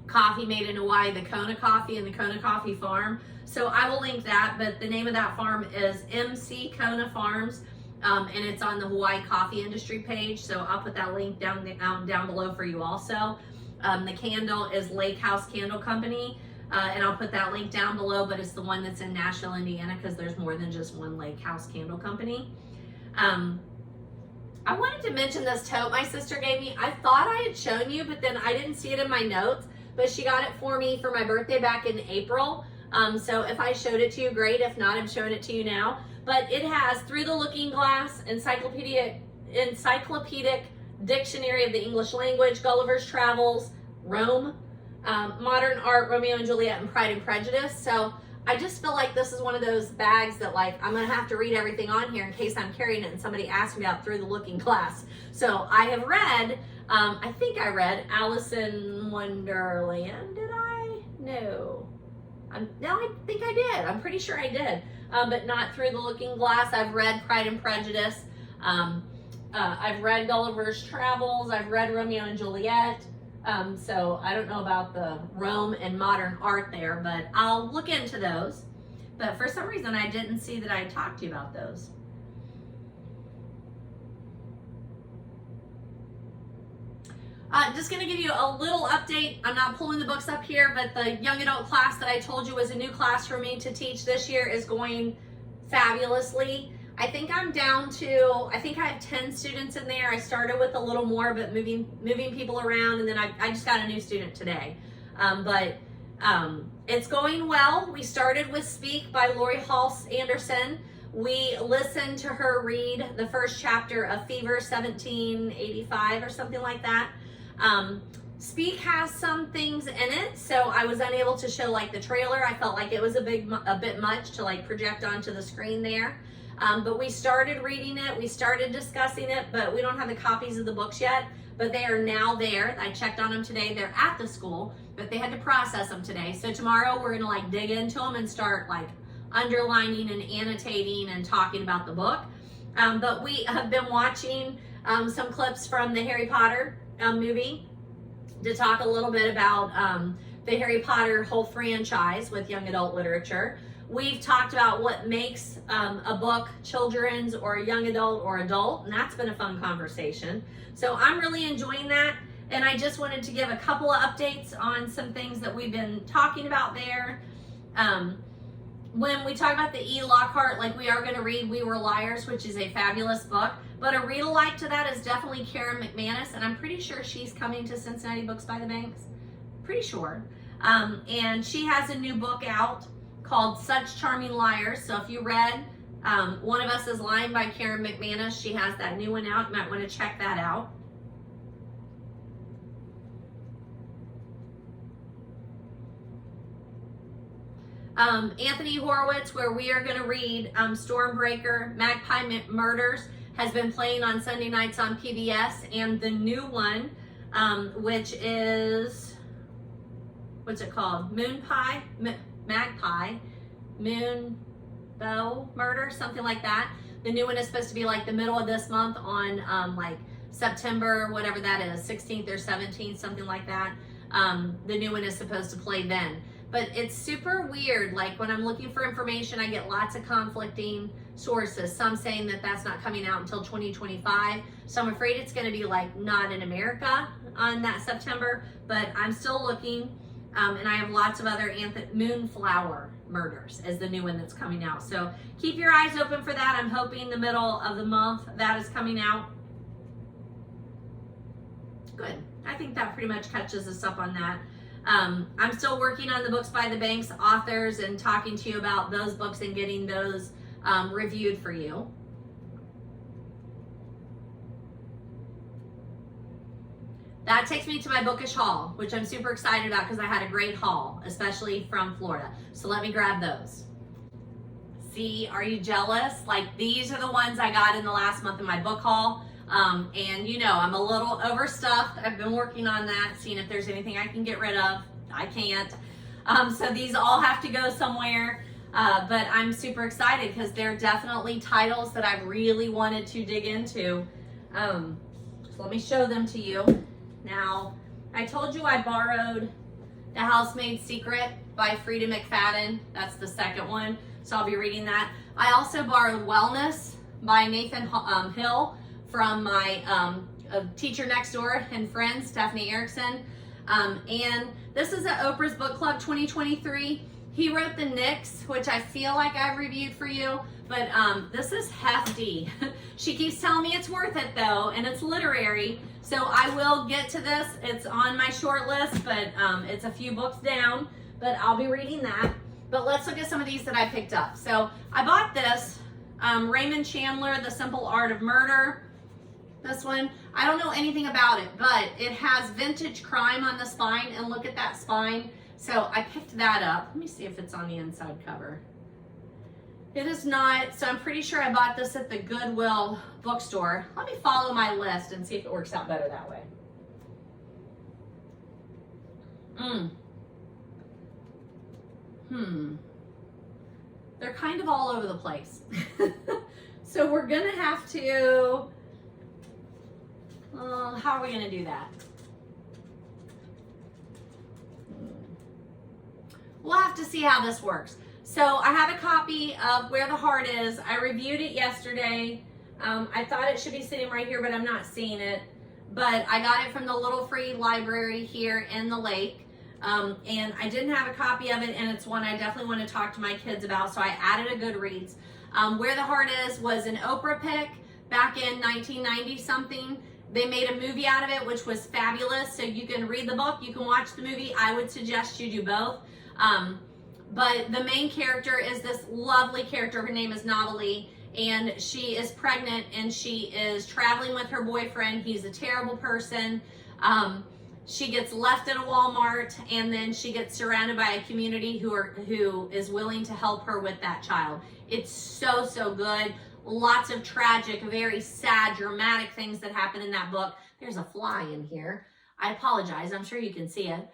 coffee made in Hawaii, the Kona Coffee and the Kona Coffee Farm. So I will link that, but the name of that farm is MC Kona Farms, and it's on the Hawaii coffee industry page. So I'll put that link down below for you also. The candle is Lake House Candle Company, and I'll put that link down below, but it's the one that's in Nashville, Indiana, because there's more than just one Lake House Candle Company. I wanted to mention this tote my sister gave me. I thought I had shown you, but then I didn't see it in my notes. But she got it for me for my birthday back in April. So if I showed it to you, great. If not, I'm showing it to you now. But it has Through the Looking Glass, Encyclopedic Dictionary of the English Language, Gulliver's Travels, Rome, Modern Art, Romeo and Juliet, and Pride and Prejudice. So I just feel like this is one of those bags that, like, I'm going to have to read everything on here in case I'm carrying it and somebody asks me about Through the Looking Glass. So I have read, I think I read Alice in Wonderland. Did I? No. No, I think I did. I'm pretty sure I did. But not Through the Looking Glass. I've read Pride and Prejudice. I've read Gulliver's Travels. I've read Romeo and Juliet. So I don't know about the Rome and modern art there, but I'll look into those. But for some reason, I didn't see that I had talked to you about those. Just going to give you a little update. I'm not pulling the books up here, but the young adult class that I told you was a new class for me to teach this year is going fabulously. I think I'm down to, I think I have 10 students in there. I started with a little more, but moving people around, and then I just got a new student today. It's going well. We started with Speak by Lori Halse Anderson. We listened to her read the first chapter of Fever 1785 or something like that. Speak has some things in it, so I was unable to show like the trailer. I felt like it was a bit much to like project onto the screen there. But we started reading it, we started discussing it, but we don't have the copies of the books yet, but they are now there. I checked on them today. They're at the school, but they had to process them today. So tomorrow we're gonna like dig into them and start like underlining and annotating and talking about the book. But we have been watching some clips from the Harry Potter movie to talk a little bit about the Harry Potter whole franchise with young adult literature. We've talked about what makes a book children's or a young adult or adult, and that's been a fun conversation. So I'm really enjoying that, and I just wanted to give a couple of updates on some things that we've been talking about there. When we talk about the E. Lockhart, like we are going to read We Were Liars, which is a fabulous book, but a read-alike to that is definitely Karen McManus, and I'm pretty sure she's coming to Cincinnati Books by the Banks. Pretty sure. And she has a new book out called Such Charming Liars. So if you read One of Us is Lying by Karen McManus, she has that new one out. You might want to check that out. Anthony Horowitz, where we are going to read Stormbreaker, Magpie Murders, has been playing on Sunday nights on PBS, and the new one, which is, what's it called? Magpie, Moonbow Murder, something like that. The new one is supposed to be like the middle of this month on like September, whatever that is, 16th or 17th, something like that. The new one is supposed to play then. But it's super weird. Like when I'm looking for information, I get lots of conflicting sources. Some saying that that's not coming out until 2025. So I'm afraid it's going to be like not in America on that September, but I'm still looking. And I have lots of other Moonflower Murders is the new one that's coming out. So keep your eyes open for that. I'm hoping the middle of the month that is coming out. Good. I think that pretty much catches us up on that. I'm still working on the Books by the Bank's authors and talking to you about those books and getting those reviewed for you. That takes me to my bookish haul, which I'm super excited about because I had a great haul, especially from Florida. So let me grab those. See, are you jealous? Like, these are the ones I got in the last month of my book haul. And you know, I'm a little overstuffed. I've been working on that, seeing if there's anything I can get rid of. I can't. So these all have to go somewhere. But I'm super excited because they're definitely titles that I really wanted to dig into. So let me show them to you. Now, I told you I borrowed The Housemaid's Secret by Frida McFadden. That's the second one, so I'll be reading that. I also borrowed Wellness by Nathan Hill from my teacher next door and friend, Stephanie Erickson. And this is at Oprah's Book Club 2023. He wrote The Nix, which I feel like I've reviewed for you, but this is hefty. She keeps telling me it's worth it though, and it's literary. So I will get to this. It's on my short list, but it's a few books down, but I'll be reading that. But let's look at some of these that I picked up. So I bought this, Raymond Chandler, The Simple Art of Murder. This one, I don't know anything about it, but it has vintage crime on the spine, and look at that spine. So I picked that up. Let me see if it's on the inside cover. It is not, so I'm pretty sure I bought this at the Goodwill bookstore. Let me follow my list and see if it works out better that way. They're kind of all over the place. So we're gonna have to, how are we gonna do that? We'll have to see how this works. So I have a copy of Where the Heart Is. I reviewed it yesterday. I thought it should be sitting right here, but I'm not seeing it. But I got it from the little free library here in the lake. And I didn't have a copy of it, and it's one I definitely want to talk to my kids about, so I added a Goodreads. Where the Heart Is was an Oprah pick back in 1990 something. They made a movie out of it, which was fabulous. So you can read the book, you can watch the movie. I would suggest you do both. But the main character is this lovely character. Her name is Novalee, and she is pregnant, and she is traveling with her boyfriend. He's a terrible person. She gets left at a Walmart, and then she gets surrounded by a community who is willing to help her with that child. It's so, so good. Lots of tragic, very sad, dramatic things that happen in that book. There's a fly in here. I apologize. I'm sure you can see it.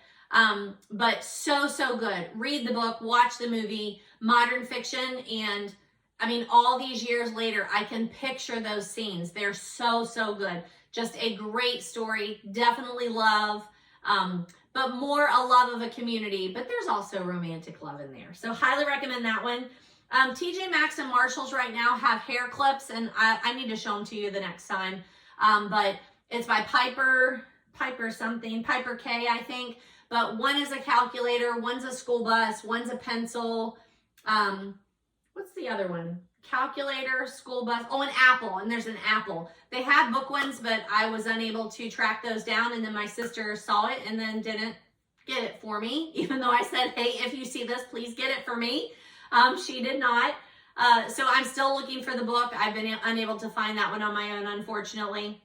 But so, so good. Read the book, watch the movie, modern fiction, and I mean, all these years later, I can picture those scenes. They're so, so good. Just a great story. Definitely love, but more a love of a community, but there's also romantic love in there. So highly recommend that one. TJ Maxx and Marshalls right now have hair clips, and I need to show them to you the next time. But it's by Piper K, I think. But one is a calculator, one's a school bus, one's a pencil. What's the other one? Calculator, school bus, oh, an apple, and there's an apple. They had book ones, but I was unable to track those down, and then my sister saw it and then didn't get it for me, even though I said, hey, if you see this, please get it for me. She did not. So I'm still looking for the book. I've been unable to find that one on my own, unfortunately.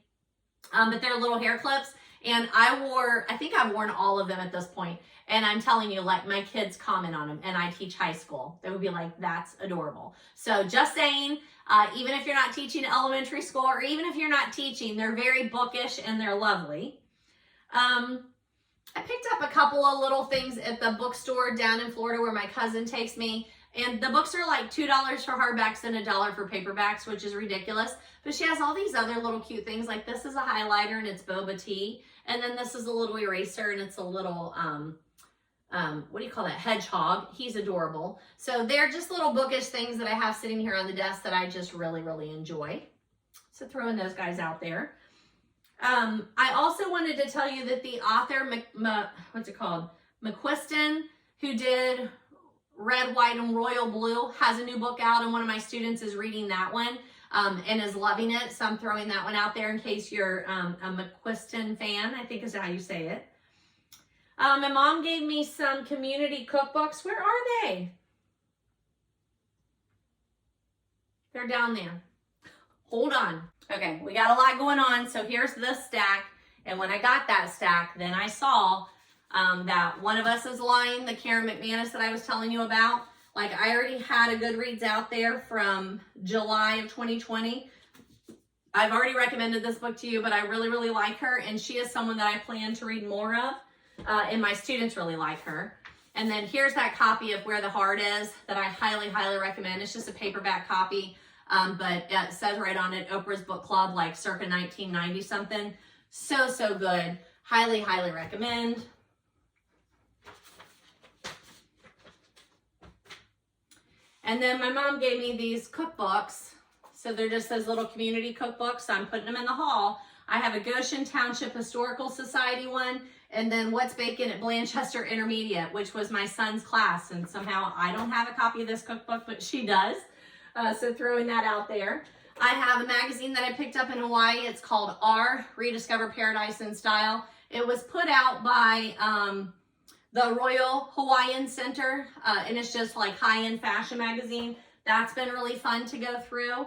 But they're little hair clips. And I think I've worn all of them at this point. And I'm telling you, like, my kids comment on them, and I teach high school. They would be like, that's adorable. So just saying, even if you're not teaching elementary school, or even if you're not teaching, they're very bookish and they're lovely. I picked up a couple of little things at the bookstore down in Florida where my cousin takes me. And the books are like $2 for hardbacks and $1 for paperbacks, which is ridiculous. But she has all these other little cute things. Like this is a highlighter and it's boba tea. And then this is a little eraser and it's a little, what do you call that? Hedgehog. He's adorable. So they're just little bookish things that I have sitting here on the desk that I just really, really enjoy. So throwing those guys out there. I also wanted to tell you that the author, what's it called? McQuiston, who did Red, White, and Royal Blue, has a new book out, and one of my students is reading that one and is loving it. So I'm throwing that one out there in case you're a McQuiston fan, I think is how you say it. My mom gave me some community cookbooks. Where are they? They're down there. Hold on. Okay, we got a lot going on. So here's this stack. And when I got that stack, then I saw that One of Us is Lying, the Karen McManus that I was telling you about. Like, I already had a Goodreads out there from July of 2020. I've already recommended this book to you, but I really, really like her. And she is someone that I plan to read more of. And my students really like her. And then here's that copy of Where the Heart Is that I highly, highly recommend. It's just a paperback copy. But it says right on it, Oprah's Book Club, like circa 1990 something. So, so good. Highly, highly recommend. And then my mom gave me these cookbooks. So they're just those little community cookbooks. So I'm putting them in the hall. I have a Goshen Township Historical Society one. And then What's Baking at Blanchester Intermediate, which was my son's class. And somehow I don't have a copy of this cookbook, but she does. So throwing that out there. I have a magazine that I picked up in Hawaii. It's called R, Rediscover Paradise in Style. It was put out by the Royal Hawaiian Center, and it's just like high-end fashion magazine. That's been really fun to go through.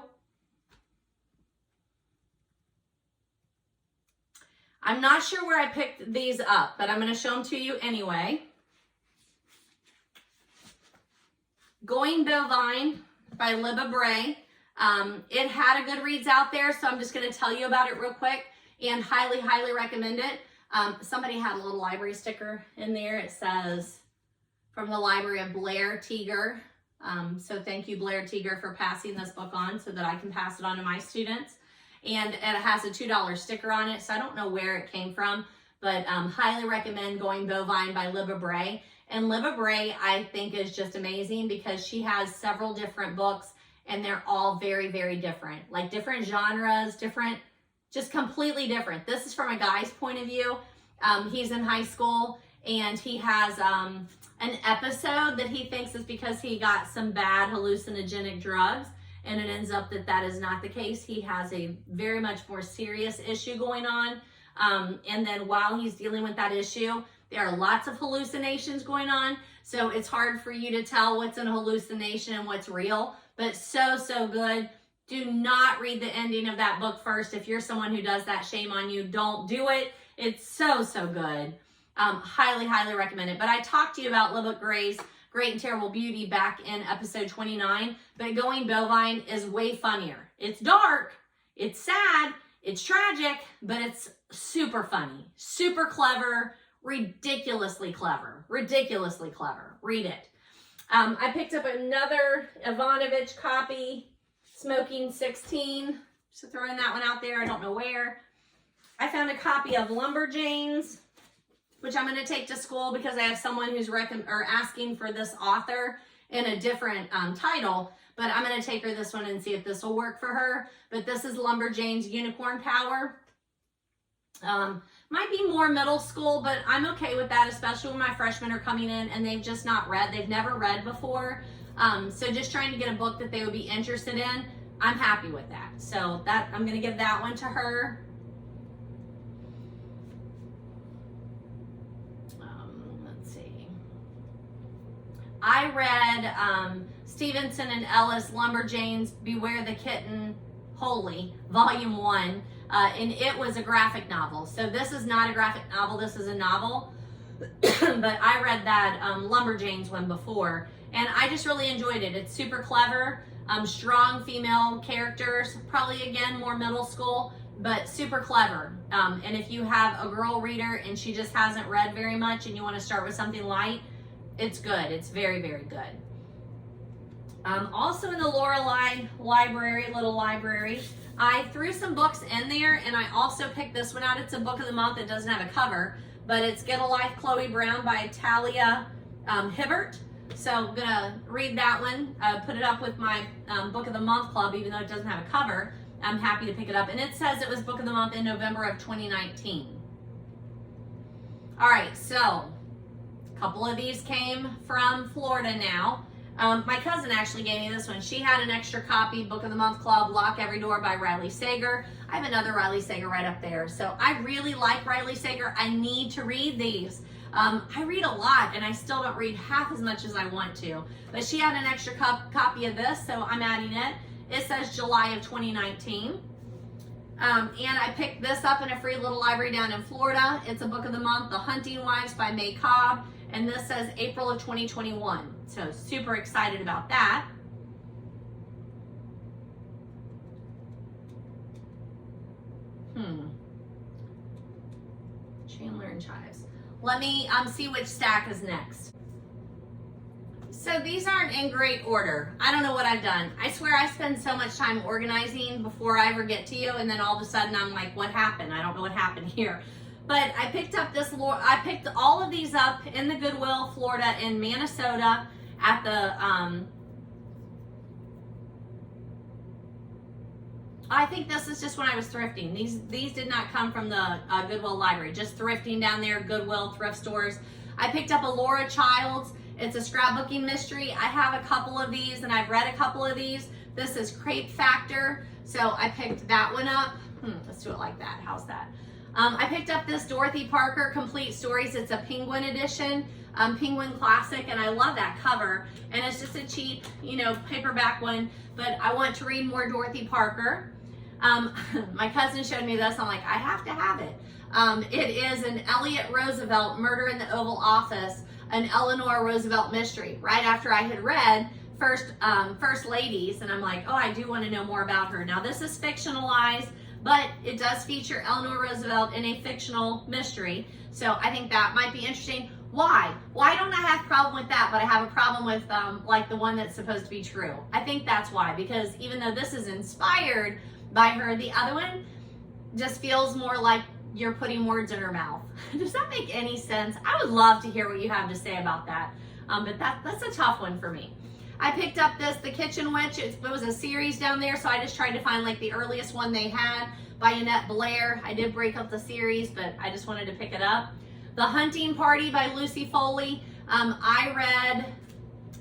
I'm not sure where I picked these up, but I'm going to show them to you anyway. Going Bovine by Libba Bray. It had a Goodreads out there, so I'm just going to tell you about it real quick and highly, highly recommend it. Somebody had a little library sticker in there. It says, from the library of Blair Teager. So thank you, Blair Teager, for passing this book on so that I can pass it on to my students. And it has a $2 sticker on it, so I don't know where it came from, but highly recommend Going Bovine by Libba Bray. And Libba Bray, I think, is just amazing because she has several different books, and they're all very, very different. Like different genres, different, just completely different. This is from a guy's point of view. He's in high school, and he has an episode that he thinks is because he got some bad hallucinogenic drugs, and it ends up that that is not the case. He has a very much more serious issue going on. And then while he's dealing with that issue, there are lots of hallucinations going on. So it's hard for you to tell what's an hallucination and what's real, but so, so good. Do not read the ending of that book first. If you're someone who does that, shame on you. Don't do it. It's so, so good. Highly, highly recommend it. But I talked to you about Libba Bray's Great and Terrible Beauty back in episode 29, but Going Bovine is way funnier. It's dark, it's sad, it's tragic, but it's super funny, super clever, ridiculously clever, ridiculously clever. Read it. I picked up another Ivanovich copy, Smoking 16, so throwing that one out there, I don't know where. I found a copy of Lumberjanes, which I'm going to take to school because I have someone who's asking for this author in a different title, but I'm going to take her this one and see if this will work for her. But this is Lumberjane's Unicorn Power. Might be more middle school, but I'm okay with that, especially when my freshmen are coming in and they've just not read. They've never read before. So just trying to get a book that they would be interested in, I'm happy with that. So that I'm going to give that one to her. I read Stevenson and Ellis, Lumberjanes, Beware the Kitten, Holy, Volume 1, and it was a graphic novel. So this is not a graphic novel, this is a novel, but I read that Lumberjanes one before, and I just really enjoyed it. It's super clever, strong female characters, probably again more middle school, but super clever. And if you have a girl reader and she just hasn't read very much and you want to start with something light, it's good. It's very, very good. Also in the Lorelei library, little library, I threw some books in there, and I also picked this one out. It's a book of the month. It doesn't have a cover, but it's Get a Life, Chloe Brown by Talia Hibbert. So I'm going to read that one, put it up with my book of the month club, even though it doesn't have a cover. I'm happy to pick it up. And it says it was book of the month in November of 2019. All right, so couple of these came from Florida now. My cousin actually gave me this one. She had an extra copy, Book of the Month Club, Lock Every Door by Riley Sager. I have another Riley Sager right up there. So I really like Riley Sager. I need to read these. I read a lot and I still don't read half as much as I want to. But she had an extra copy of this, so I'm adding it. It says July of 2019. And I picked this up in a free little library down in Florida. It's a book of the month, The Hunting Wives by May Cobb. And this says April of 2021. So super excited about that. Chandler and Chives. Let me see which stack is next. So these aren't in great order. I don't know what I've done. I swear I spend so much time organizing before I ever get to you, and then all of a sudden I'm like, what happened? I don't know what happened here. But I picked up I picked all of these up in the Goodwill, Florida, and Minnesota at the, I think this is just when I was thrifting. These did not come from the Goodwill library, just thrifting down there, Goodwill, thrift stores. I picked up a Laura Childs. It's a scrapbooking mystery. I have a couple of these and I've read a couple of these. This is Crepe Factor. So I picked that one up. Let's do it like that. How's that? I picked up this Dorothy Parker Complete Stories. It's a Penguin edition, Penguin Classic, and I love that cover. And it's just a cheap, paperback one, but I want to read more Dorothy Parker. My cousin showed me this. I'm like, I have to have it. It is an Elliot Roosevelt, Murder in the Oval Office, an Eleanor Roosevelt mystery. Right after I had read First Ladies, and I'm like, oh, I do want to know more about her. Now this is fictionalized, but it does feature Eleanor Roosevelt in a fictional mystery. So I think that might be interesting. Why don't I have a problem with that, but I have a problem with like the one that's supposed to be true? I think that's why, because even though this is inspired by her, the other one just feels more like you're putting words in her mouth. Does that make any sense? I would love to hear what you have to say about that. But that's a tough one for me. I picked up The Kitchen Witch. It was a series down there, so I just tried to find like the earliest one they had by Annette Blair. I did break up the series, but I just wanted to pick it up. The Hunting Party by Lucy Foley. I read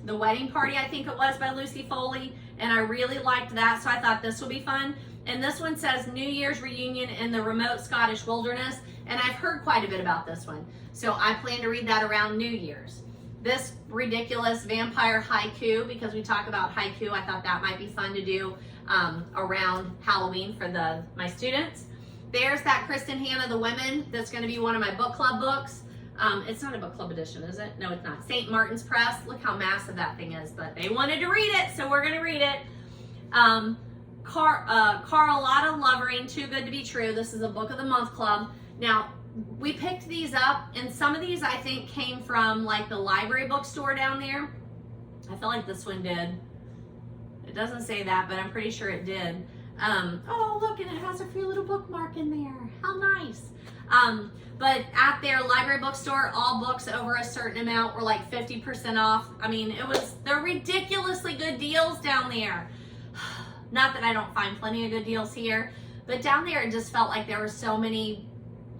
The Wedding Party, I think it was, by Lucy Foley, and I really liked that, so I thought this would be fun. And this one says New Year's Reunion in the Remote Scottish Wilderness, and I've heard quite a bit about this one, so I plan to read that around New Year's. This ridiculous vampire haiku, because we talk about haiku, I thought that might be fun to do around Halloween for my students. There's that Kristen Hanna, The Women, that's going to be one of my book club books. It's not a book club edition, is it? No, it's not. St. Martin's Press. Look how massive that thing is, but they wanted to read it, so we're going to read it. Carlotta Lovering, Too Good to Be True. This is a Book of the Month Club. Now, we picked these up, and some of these I think came from like the library bookstore down there. I feel like this one did. It doesn't say that, but I'm pretty sure it did. Oh, look, and it has a free little bookmark in there. How nice. But at their library bookstore, all books over a certain amount were like 50% off. I mean, they're ridiculously good deals down there. Not that I don't find plenty of good deals here, but down there it just felt like there were so many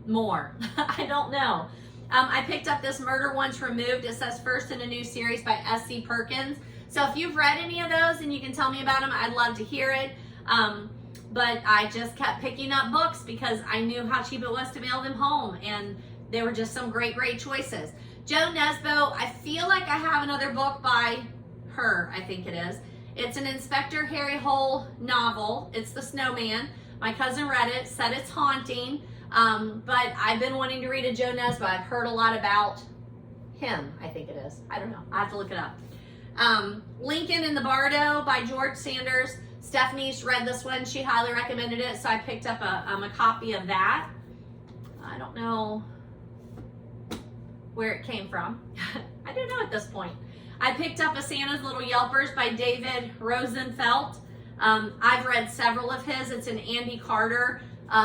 more. I don't know. I picked up this Murder Once Removed. It says first in a new series by S.C. Perkins. So if you've read any of those and you can tell me about them, I'd love to hear it. But I just kept picking up books because I knew how cheap it was to mail them home, and they were just some great choices. Jo Nesbo, I feel like I have another book by her, I think it is. It's an Inspector Harry Hole novel. It's The Snowman. My cousin read it, said it's haunting, but I've been wanting to read a Jo Nesbo. I've heard a lot about him, I think it is. I don't know. I have to look it up. Lincoln in the Bardo by George Sanders. Stephanie's read this one. She highly recommended it, so I picked up a copy of that. I don't know where it came from. I don't know at this point. I picked up a Santa's Little Yelpers by David Rosenfeld. I've read several of his. It's an Andy Carter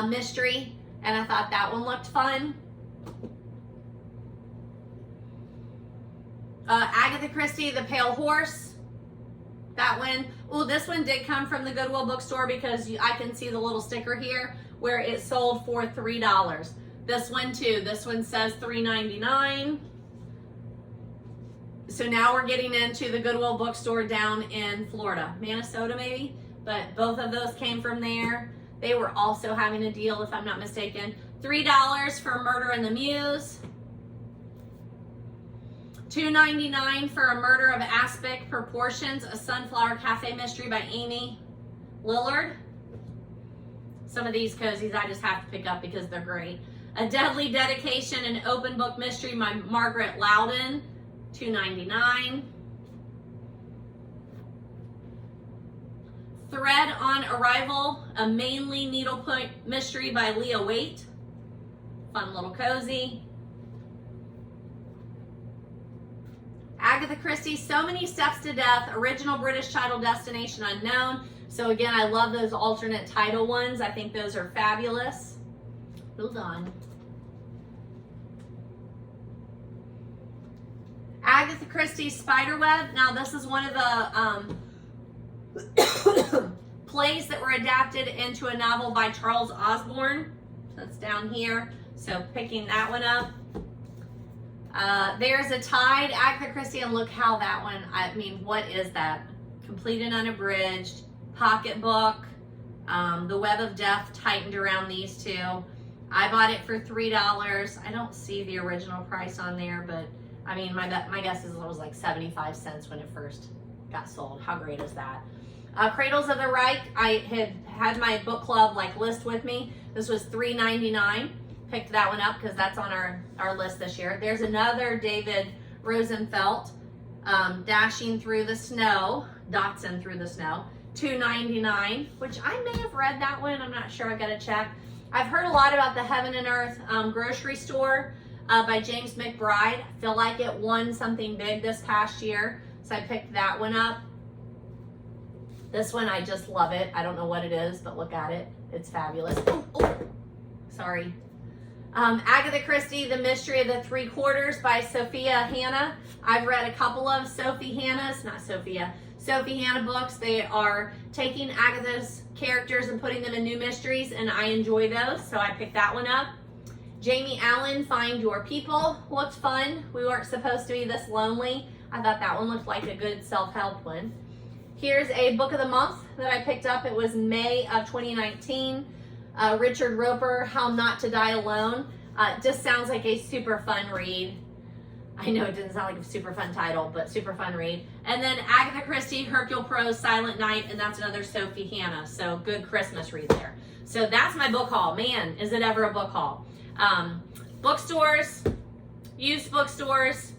mystery, and I thought that one looked fun. Agatha Christie, The Pale Horse. That one. Oh, this one did come from the Goodwill bookstore because I can see the little sticker here where it sold for $3. This one too. This one says $3.99. So now we're getting into the Goodwill bookstore down in Florida, Minnesota maybe, but both of those came from there. They were also having a deal, if I'm not mistaken. $3 for Murder in the Mews. $2.99 for A Murder of Aspic Proportions, a Sunflower Cafe mystery by Amy Lillard. Some of these cozies I just have to pick up because they're great. A Deadly Dedication, an open book mystery by Margaret Loudon, $2.99. Thread on Arrival, a mainly needlepoint mystery by Leah Waite. Fun little cozy. Agatha Christie, So Many Steps to Death, original British title, Destination Unknown. So again, I love those alternate title ones. I think those are fabulous. Hold on. Agatha Christie's Spiderweb. Now this is one of the plays that were adapted into a novel by Charles Osborne. That's down here. So picking that one up. There's a Tide, Agatha Christie, and look how that one, I mean, what is that? Complete and Unabridged, pocketbook, The Web of Death tightened around these two. I bought it for $3. I don't see the original price on there, but I mean, my guess is it was like 75 cents when it first got sold. How great is that? Cradles of the Reich, I had my book club like list with me. This was $3.99. Picked that one up because that's on our list this year. There's another David Rosenfeld, Dashing Through the Snow, Dotson Through the Snow, $2.99, which I may have read that one. I'm not sure. I got to check. I've heard a lot about the Heaven and Earth grocery store by James McBride. I feel like it won something big this past year, so I picked that one up. This one, I just love it. I don't know what it is, but look at it. It's fabulous. Oh, sorry. Agatha Christie, The Mystery of the Three Quarters by Sophia Hannah. I've read a couple of Sophie Hannah books. They are taking Agatha's characters and putting them in new mysteries, and I enjoy those, so I picked that one up. Jamie Allen, Find Your People. Looked fun. We weren't supposed to be this lonely. I thought that one looked like a good self-help one. Here's a book of the month that I picked up. It was May of 2019. Richard Roper, How Not to Die Alone. Just sounds like a super fun read. I know it didn't sound like a super fun title, but super fun read. And then Agatha Christie, Hercule Poirot, Silent Night, and that's another Sophie Hannah. So good Christmas read there. So that's my book haul. Man, is it ever a book haul. Bookstores, used bookstores,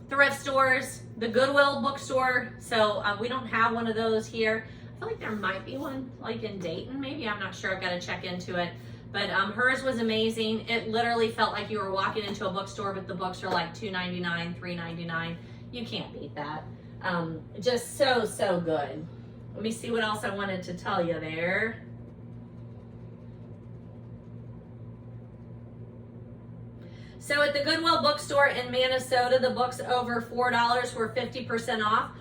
thrift stores, the Goodwill bookstore. So we don't have one of those here. I feel like there might be one like in Dayton, maybe. I'm not sure. I've got to check into it. But hers was amazing. It literally felt like you were walking into a bookstore, but the books are like $2.99, $3.99. You can't beat that. Just so good. Let me see what else I wanted to tell you there. So at the Goodwill bookstore in Minnesota, the books over $4 were 50% off.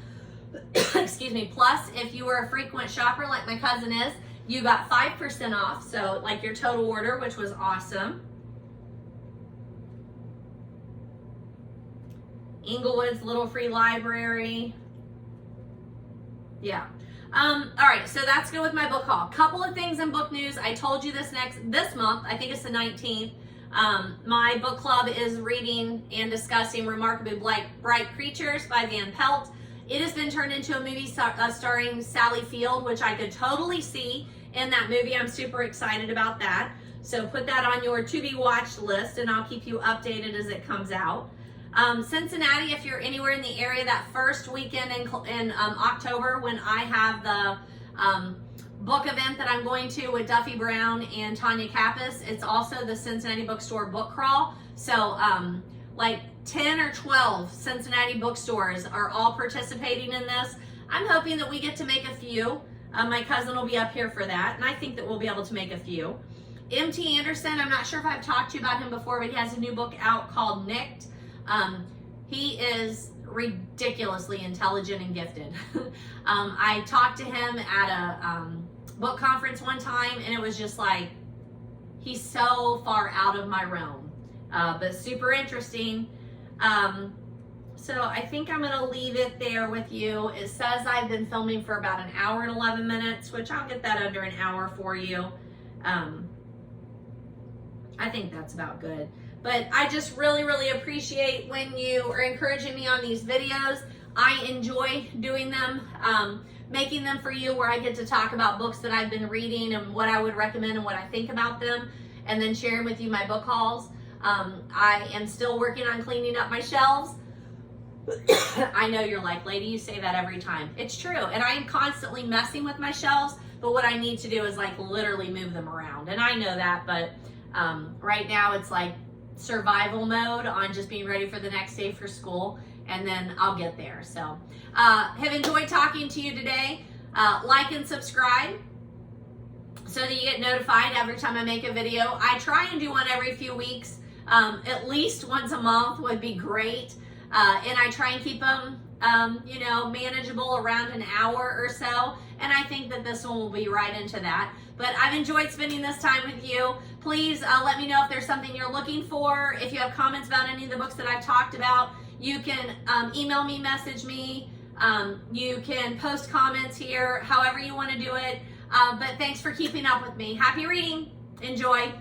Excuse me. Plus, if you were a frequent shopper like my cousin is, you got 5% off. So like your total order, which was awesome. Inglewood's Little Free Library. Yeah. All right, so that's good with my book haul. Couple of things in book news. I told you this month, I think it's the 19th. My book club is reading and discussing Remarkably Bright Creatures by Van Pelt. It has been turned into a movie starring Sally Field, which I could totally see in that movie. I'm super excited about that. So put that on your to be watched list, and I'll keep you updated as it comes out. Cincinnati, if you're anywhere in the area, that first weekend in October when I have the book event that I'm going to with Duffy Brown and Tanya Kappas, it's also the Cincinnati Bookstore Book Crawl. So like 10 or 12 Cincinnati bookstores are all participating in this. I'm hoping that we get to make a few. My cousin will be up here for that, and I think that we'll be able to make a few. M.T. Anderson, I'm not sure if I've talked to you about him before, but he has a new book out called Nicked. He is ridiculously intelligent and gifted. I talked to him at a book conference one time, and it was just like, he's so far out of my realm, but super interesting. So I think I'm gonna leave it there with you. It says I've been filming for about an hour and 11 minutes, which I'll get that under an hour for you. I think that's about good. But I just really, really appreciate when you are encouraging me on these videos. I enjoy doing them, making them for you, where I get to talk about books that I've been reading and what I would recommend and what I think about them, and then sharing with you my book hauls. I am still working on cleaning up my shelves. I know you're like, lady, you say that every time. It's true. And I am constantly messing with my shelves, but what I need to do is like literally move them around. And I know that, but right now it's like survival mode on just being ready for the next day for school, and then I'll get there. So have enjoyed talking to you today. Like and subscribe so that you get notified every time I make a video. I try and do one every few weeks. At least once a month would be great. And I try and keep them, you know, manageable, around an hour or so. And I think that this one will be right into that. But I've enjoyed spending this time with you. Please let me know if there's something you're looking for. If you have comments about any of the books that I've talked about, you can email me, message me. You can post comments here, however you want to do it. But thanks for keeping up with me. Happy reading. Enjoy.